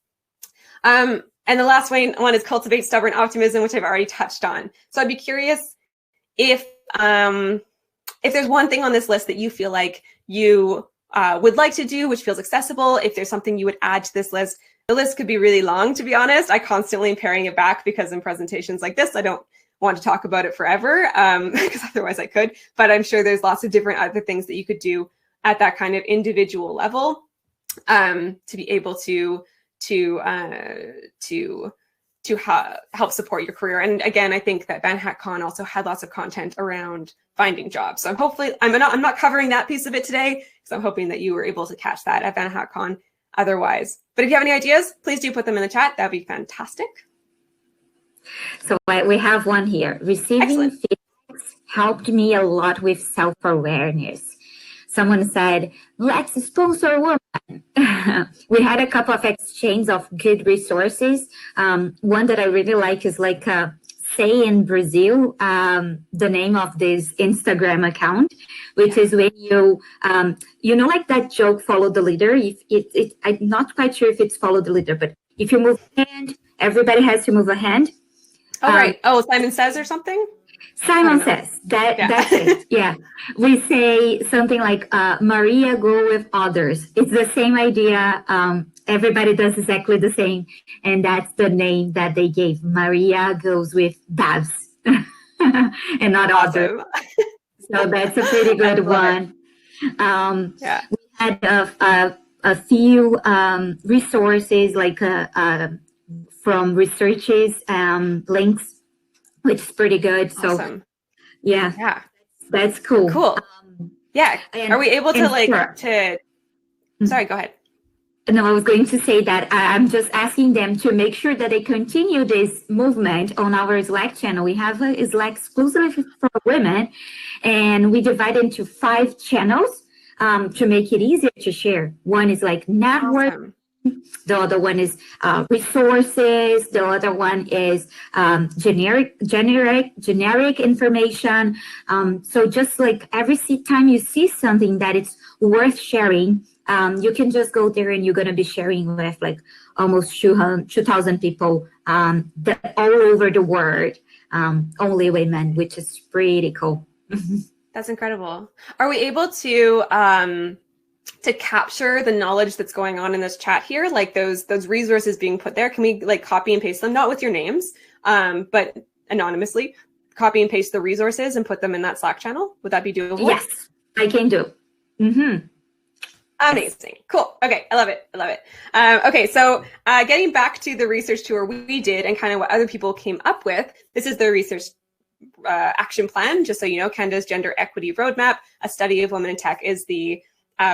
And the last one is cultivate stubborn optimism, which I've already touched on. So I'd be curious if there's one thing on this list that you feel like you would like to do, which feels accessible, if there's something you would add to this list. The list could be really long, to be honest. I constantly am paring it back because in presentations like this, I don't want to talk about it forever because otherwise I could. But I'm sure there's lots of different other things that you could do at that kind of individual level to be able to help support your career. And again, I think that VanHackCON also had lots of content around finding jobs. So I'm not covering that piece of it today, so I'm hoping that you were able to catch that at VanHackCon otherwise. But if you have any ideas, please do put them in the chat. That'd be fantastic.
So we have one here. Receiving feedback helped me a lot with self-awareness. Someone said, let's sponsor a woman. We had a couple of exchanges of good resources. One that I really like is like Say in Brazil, the name of this Instagram account, which is when you like that joke, follow the leader. I'm not quite sure if it's follow the leader, but if you move a hand, everybody has to move a hand.
Oh, right. Simon Says or something?
Simon Says. That's it. Yeah. We say something like, Maria, go with others. It's the same idea. Everybody does exactly the same. And that's the name that they gave. Maria goes with Babs and not others. So that's a pretty good one. We had a few resources like from researches, links, which is pretty good. So
awesome.
Yeah, that's cool.
Cool. Are we able to sorry, go ahead.
No, I was going to say that I'm just asking them to make sure that they continue this movement on our Slack channel. We have a Slack exclusively for women, and we divide into 5 channels to make it easier to share. One is like network. Awesome. The other one is resources. The other one is generic information. So just like every time you see something that it's worth sharing, you can just go there and you're going to be sharing with like almost 2,000 people all over the world, only women, which is pretty cool.
That's incredible. Are we able to capture the knowledge that's going on in this chat here, like those resources being put there? Can we like copy and paste them, not with your names, but anonymously copy and paste the resources and put them in that Slack channel? Would that be doable?
Yes, I can do. Mm-hmm.
Amazing. Cool. Okay. I love it. Okay. So getting back to the research tour we did and kind of what other people came up with, this is the research action plan. Just so you know, Canada's Gender Equity Roadmap, a study of women in tech, is the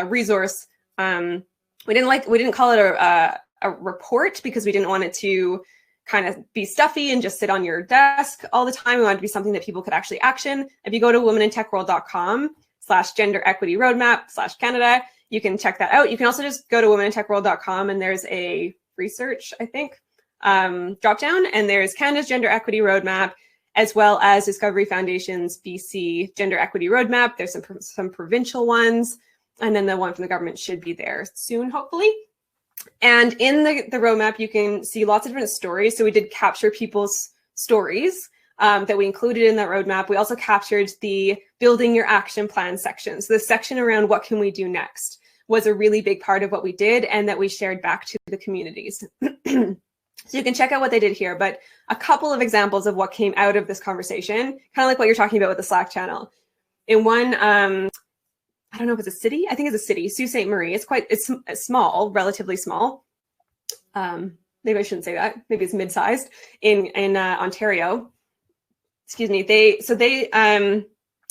resource. We didn't call it a report because we didn't want it to kind of be stuffy and just sit on your desk all the time. We wanted it to be something that people could actually action. If you go to womenintechworld.com/gender equity roadmap/Canada, you can check that out. You can also just go to womenintechworld.com, and there's a research, I think, drop down, and there's Canada's Gender Equity Roadmap, as well as Discovery Foundation's BC Gender Equity Roadmap. There's some provincial ones, and then the one from the government should be there soon, hopefully. And in the roadmap, you can see lots of different stories. So we did capture people's stories that we included in that roadmap. We also captured the building your action plan section. So the section around what can we do next was a really big part of what we did and that we shared back to the communities. So you can check out what they did here, but a couple of examples of what came out of this conversation, kind of like what you're talking about with the Slack channel. In one, I don't know if it's a city. I think it's a city, Sault Ste. Marie. It's small, relatively small. Maybe I shouldn't say that. Maybe it's mid-sized in Ontario. Excuse me. That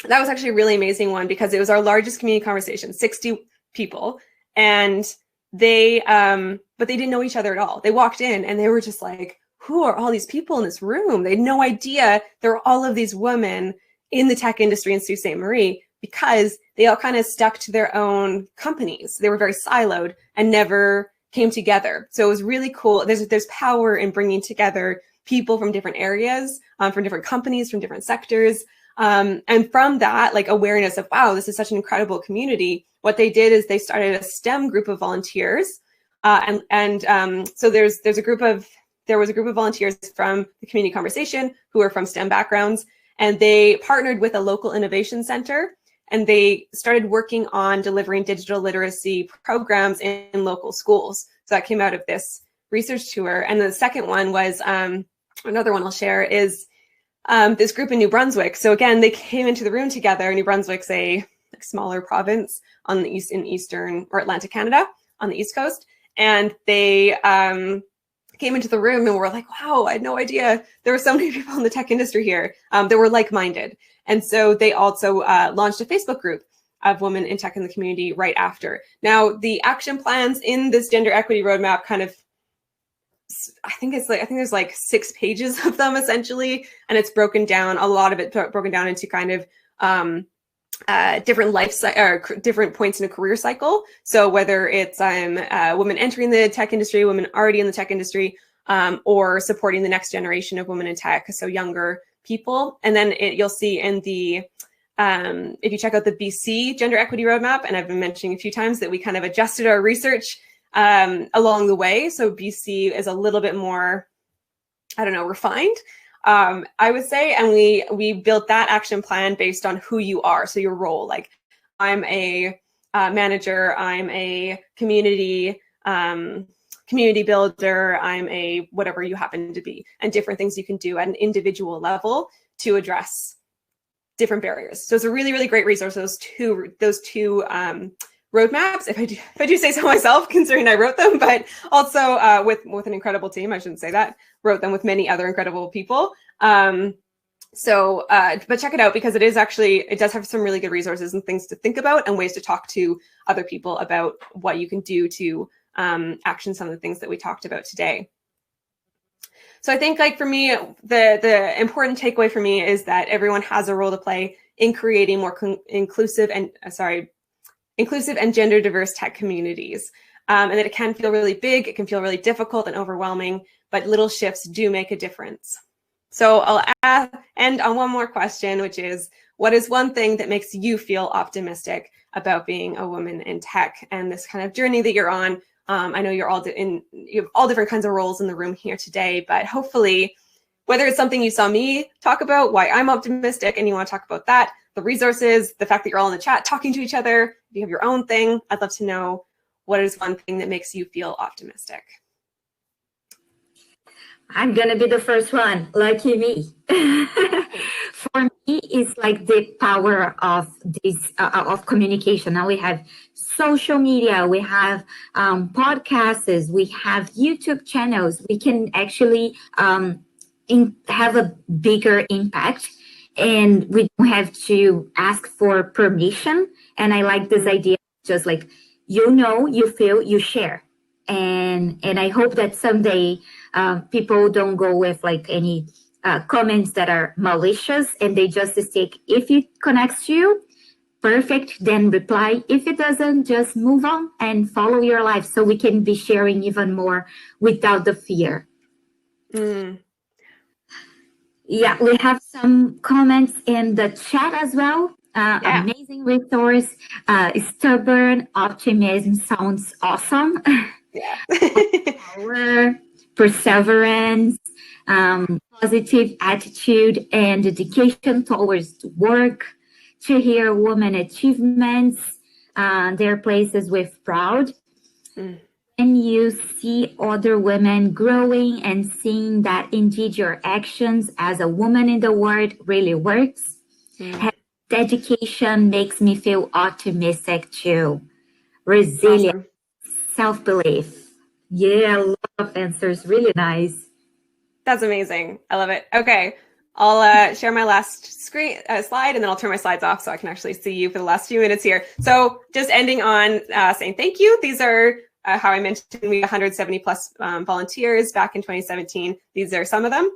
was actually a really amazing one because it was our largest community conversation, 60 people, and but they didn't know each other at all. They walked in and they were just like, who are all these people in this room? They had no idea there were all of these women in the tech industry in Sault Ste. Marie because they all kind of stuck to their own companies. They were very siloed and never came together. So it was really cool. There's power in bringing together people from different areas, from different companies, from different sectors. And from that, like awareness of, wow, this is such an incredible community. What they did is they started a STEM group of volunteers. So there was a group of volunteers from the community conversation who are from STEM backgrounds, and they partnered with a local innovation center, and they started working on delivering digital literacy programs in local schools. So that came out of this research tour. And the second one was, another one I'll share is this group in New Brunswick. So again, they came into the room together. New Brunswick's a smaller province on the in eastern or Atlantic Canada on the East Coast. And they came into the room and were like, wow, I had no idea there were so many people in the tech industry here that were like-minded. And so they also launched a Facebook group of women in tech in the community right after. Now, the action plans in this gender equity roadmap kind of, I think there's like 6 pages of them essentially, and it's broken down, a lot of it broken down into kind of different points in a career cycle. So whether it's women entering the tech industry, women already in the tech industry, or supporting the next generation of women in tech, so younger people. And then you'll see in the, if you check out the BC Gender Equity Roadmap, and I've been mentioning a few times that we kind of adjusted our research along the way. So BC is a little bit more, refined, I would say. And we built that action plan based on who you are. So your role, like I'm a manager, I'm a community builder, I'm a whatever you happen to be, and different things you can do at an individual level to address different barriers. So it's a really, really great resource. Those two roadmaps, if I do say so myself, considering I wrote them, but also with an incredible team. I shouldn't say that. Wrote them with many other incredible people. But check it out because it does have some really good resources and things to think about and ways to talk to other people about what you can do to action some of the things that we talked about today. So I think, like, for me, the important takeaway for me is that everyone has a role to play in creating more inclusive and gender diverse tech communities. And that it can feel really big, it can feel really difficult and overwhelming, but little shifts do make a difference. So I'll end on one more question, which is, what is one thing that makes you feel optimistic about being a woman in tech and this kind of journey that you're on? I know you have all different kinds of roles in the room here today, but hopefully, whether it's something you saw me talk about, why I'm optimistic, and you want to talk about that, the resources, the fact that you're all in the chat talking to each other, if you have your own thing, I'd love to know what is one thing that makes you feel optimistic.
I'm going to be the first one, lucky me. For me, it's like the power of this, of communication. Now we have social media, we have podcasts, we have YouTube channels. We can actually have a bigger impact, and we don't have to ask for permission. And I like this idea, just like, you feel, you share. And I hope that someday people don't go with like any comments that are malicious, and they just stick, if it connects to you, perfect, then reply. If it doesn't, just move on and follow your life so we can be sharing even more without the fear. Yeah, we have some comments in the chat as well. Amazing resource. Stubborn optimism sounds awesome.
Yeah.
Power, perseverance, positive attitude and dedication towards work. To hear women achievements, their places with proud. And you see other women growing and seeing that indeed your actions as a woman in the world really works. Dedication makes me feel optimistic too. Resilient, awesome. Self-belief. Yeah, a lot of answers. Really nice.
That's amazing. I love it. Okay. I'll share my last slide, and then I'll turn my slides off so I can actually see you for the last few minutes here. So just ending on saying thank you. These are how I mentioned, we had 170 plus volunteers back in 2017. These are some of them.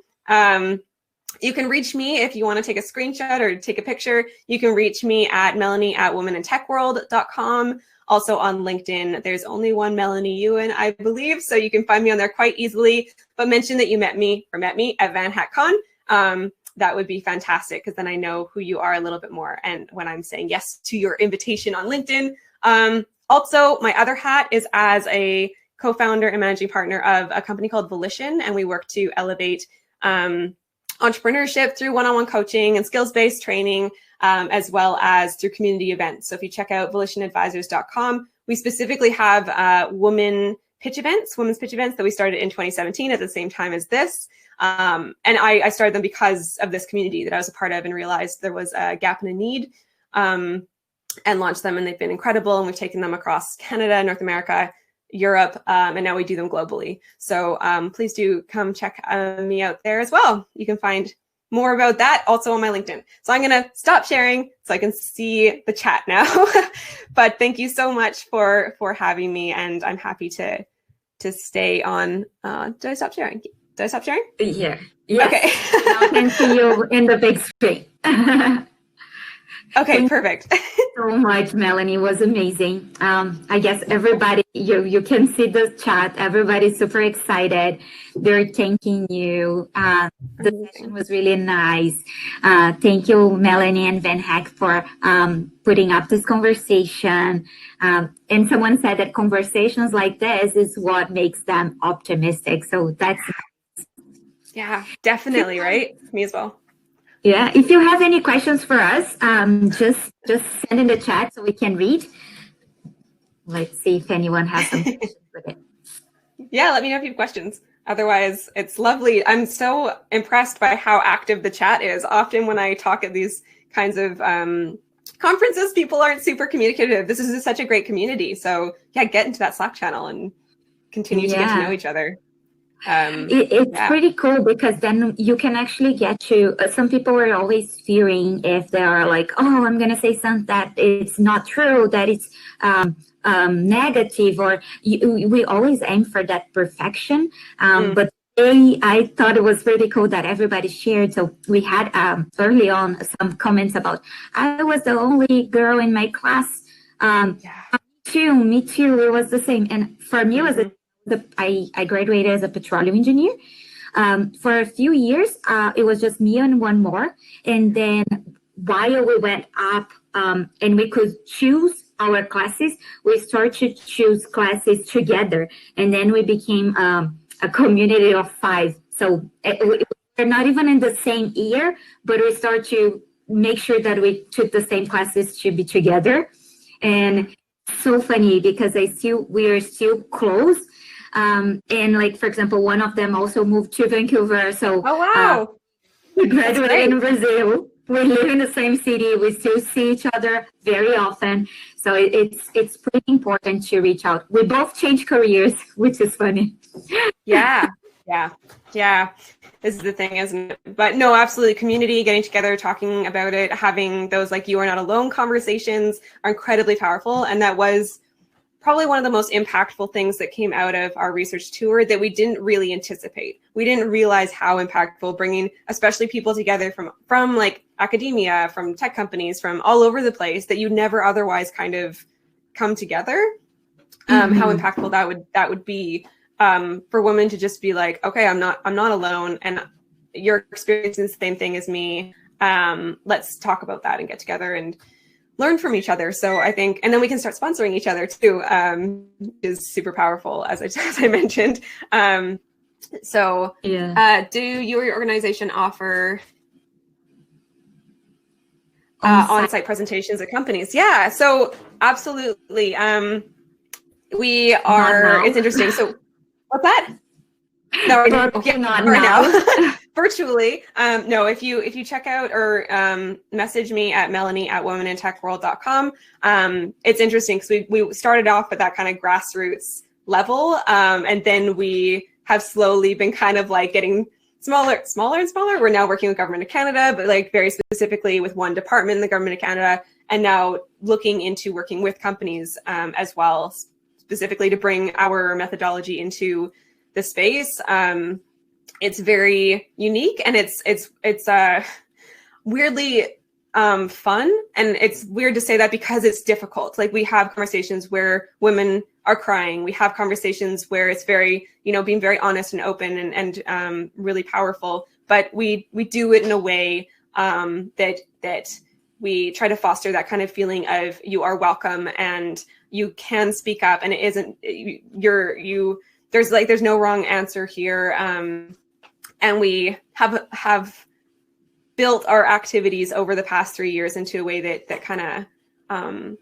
You can reach me if you want to take a screenshot or take a picture. You can reach me at melanie@womenintechworld.com. Also on LinkedIn, there's only one Melanie Ewan, I believe, so you can find me on there quite easily. But mention that you met me at VanHackCON. That would be fantastic, because then I know who you are a little bit more. And when I'm saying yes to your invitation on LinkedIn. Also, my other hat is as a co-founder and managing partner of a company called Volition, and we work to elevate entrepreneurship through one-on-one coaching and skills-based training, as well as through community events. So if you check out volitionadvisors.com, we specifically have women's pitch events that we started in 2017 at the same time as this. And I started them because of this community that I was a part of and realized there was a gap and a need, and launched them, and they've been incredible. And we've taken them across Canada, North America, Europe, and now we do them globally. So please do come check me out there as well. You can find more about that also on my LinkedIn. So I'm going to stop sharing so I can see the chat now. But thank you so much for having me, and I'm happy to stay on. Did I stop sharing? Did I stop sharing?
Yeah. Yes.
Okay.
Now I can see you in the big screen.
Okay, perfect.
So much, Melanie. It was amazing. I guess everybody, you can see the chat. Everybody's super excited. They're thanking you. The session was really nice. Thank you, Melanie and VanHack, for putting up this conversation. And someone said that conversations like this is what makes them optimistic. So that's
yeah, definitely, right? Me as well.
Yeah, if you have any questions for us, just send in the chat so we can read. Let's see if anyone has some questions with it.
Yeah, let me know if you have questions. Otherwise, it's lovely. I'm so impressed by how active the chat is. Often when I talk at these kinds of conferences, people aren't super communicative. This is such a great community. So yeah, get into that Slack channel and continue to get to know each other.
It's pretty cool, because then you can actually get to some people are always fearing if they are like, oh, I'm gonna say something that it's not true, that it's negative, or we always aim for that perfection, but I thought it was really cool that everybody shared. So we had early on some comments about, I was the only girl in my class. Me too, it was the same. And for me, it was I graduated as a petroleum engineer. For a few years, it was just me and one more. And then while we went up and we could choose our classes, we started to choose classes together. And then we became a community of 5. So we're not even in the same year, but we started to make sure that we took the same classes to be together. And so funny, because we are still close. And like, for example, one of them also moved to Vancouver. So we graduated in Brazil. We live in the same city. We still see each other very often. So it's pretty important to reach out. We both changed careers, which is funny.
Yeah. This is the thing, isn't it? But no, absolutely. Community, getting together, talking about it, having those like you are not alone conversations are incredibly powerful. And that was probably one of the most impactful things that came out of our research tour that we didn't really anticipate. We didn't realize how impactful bringing especially people together from like academia, from tech companies, from all over the place that you never otherwise kind of come together. How impactful that would be for women to just be like, okay, I'm not alone, and you're experiencing the same thing as me. Let's talk about that and get together and learn from each other. So I think, and then we can start sponsoring each other too, is super powerful, as I mentioned. So do your organization offer on-site presentations at companies? Yeah, so absolutely. We are, it's interesting. So what's that? No,
not now.
Virtually. No, if you check out or message me at melanie@womenintechworld.com. It's interesting because we started off at that kind of grassroots level, and then we have slowly been kind of like getting smaller and smaller. We're now working with Government of Canada, but like very specifically with one department in the Government of Canada, and now looking into working with companies as well, specifically to bring our methodology into the space. It's very unique, and it's weirdly fun. And it's weird to say that because it's difficult. Like, we have conversations where women are crying. We have conversations where it's very, being very honest and open and really powerful. But we do it in a way that we try to foster that kind of feeling of you are welcome and you can speak up, and it isn't there's no wrong answer here. And we have built our activities over the past 3 years into a way that kind of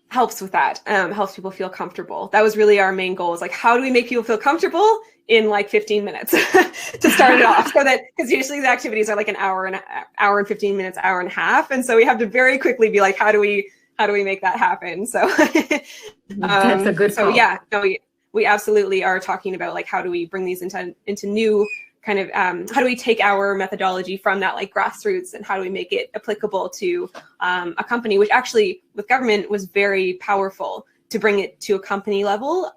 helps with that, helps people feel comfortable. That was really our main goal, is like, how do we make people feel comfortable in like 15 minutes to start it off? So that, because usually the activities are like an hour and 15 minutes, hour and a half. And so we have to very quickly be like, how do we make that happen? So
that's a good
so yeah, no, we absolutely are talking about like, how do we bring these into new kind of, how do we take our methodology from that like grassroots, and how do we make it applicable to a company, which actually with government was very powerful to bring it to a company level.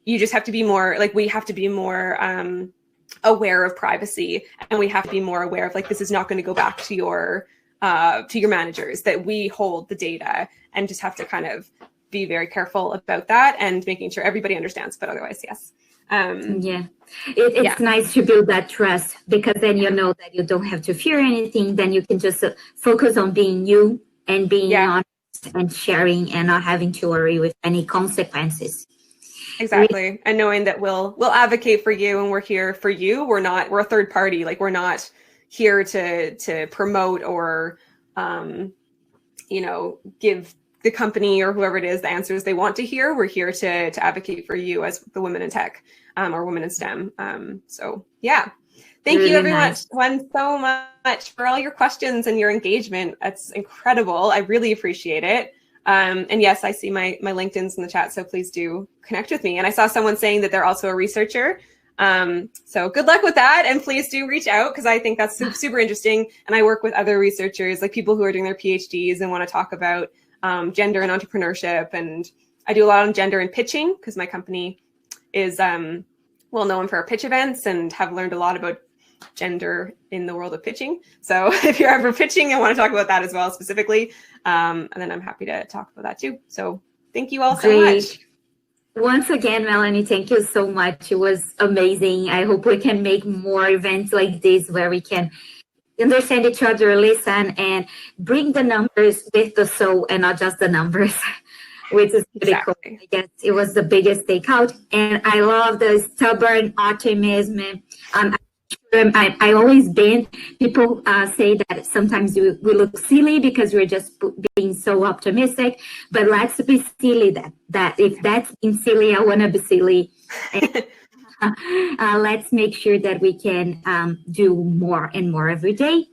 You just have to be more, like, we have to be more aware of privacy, and we have to be more aware of like, this is not going to go back to your managers, that we hold the data, and just have to kind of be very careful about that and making sure everybody understands. But otherwise, yes.
It's nice to build that trust, because then you know that you don't have to fear anything. Then you can just focus on being you and being honest and sharing, and not having to worry with any consequences.
Exactly. And knowing that we'll advocate for you, and we're here for you. We're a third party. Like, we're not here to promote or give the company or whoever it is the answers they want to hear. We're here to advocate for you as the women in tech, or women in STEM. So yeah, thank you everyone so much for all your questions and your engagement. That's incredible. I really appreciate it. And yes, I see my LinkedIn's in the chat, so please do connect with me. And I saw someone saying that they're also a researcher. So good luck with that, and please do reach out, because I think that's super interesting. And I work with other researchers, like people who are doing their PhDs and want to talk about gender and entrepreneurship. And I do a lot on gender and pitching, because my company is well known for our pitch events, and have learned a lot about gender in the world of pitching. So if you're ever pitching and want to talk about that as well specifically, and then I'm happy to talk about that too. So thank you all so much.
Once again, Melanie, thank you so much. It was amazing. I hope we can make more events like this, where we can understand each other, listen, and bring the numbers with the soul, and not just the numbers, which is pretty cool. I guess it was the biggest takeout. And I love the stubborn optimism. I always been, people say that sometimes we look silly because we're just being so optimistic, but let's be silly. That if that's being silly, I want to be silly. And, let's make sure that we can do more and more every day.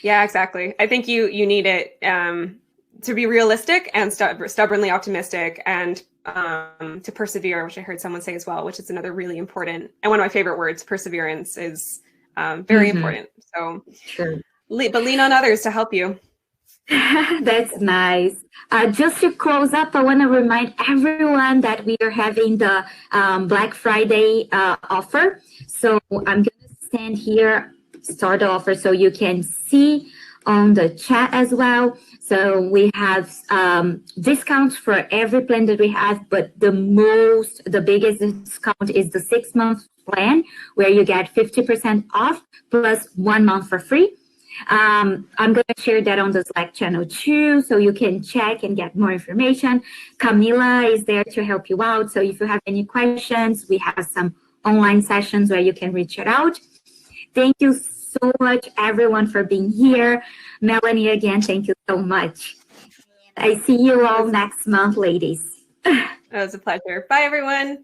Yeah, exactly. I think you need it to be realistic and stubbornly optimistic, and to persevere, which I heard someone say as well, which is another really important, and one of my favorite words. Perseverance is very important. So,
sure.
But lean on others to help you.
That's nice. Just to close up, I want to remind everyone that we are having the Black Friday offer. So I'm going to stand here start the offer, so you can see on the chat as well. So we have discounts for every plan that we have, but the biggest discount is the 6-month plan, where you get 50% off plus 1 month for free. I'm going to share that on the Slack channel too, so you can check and get more information. Camila is there to help you out. So if you have any questions, we have some online sessions where you can reach it out. Thank you so much, everyone, for being here. Melanie, again, thank you so much. I see you all next month, ladies.
It was a pleasure. Bye, everyone.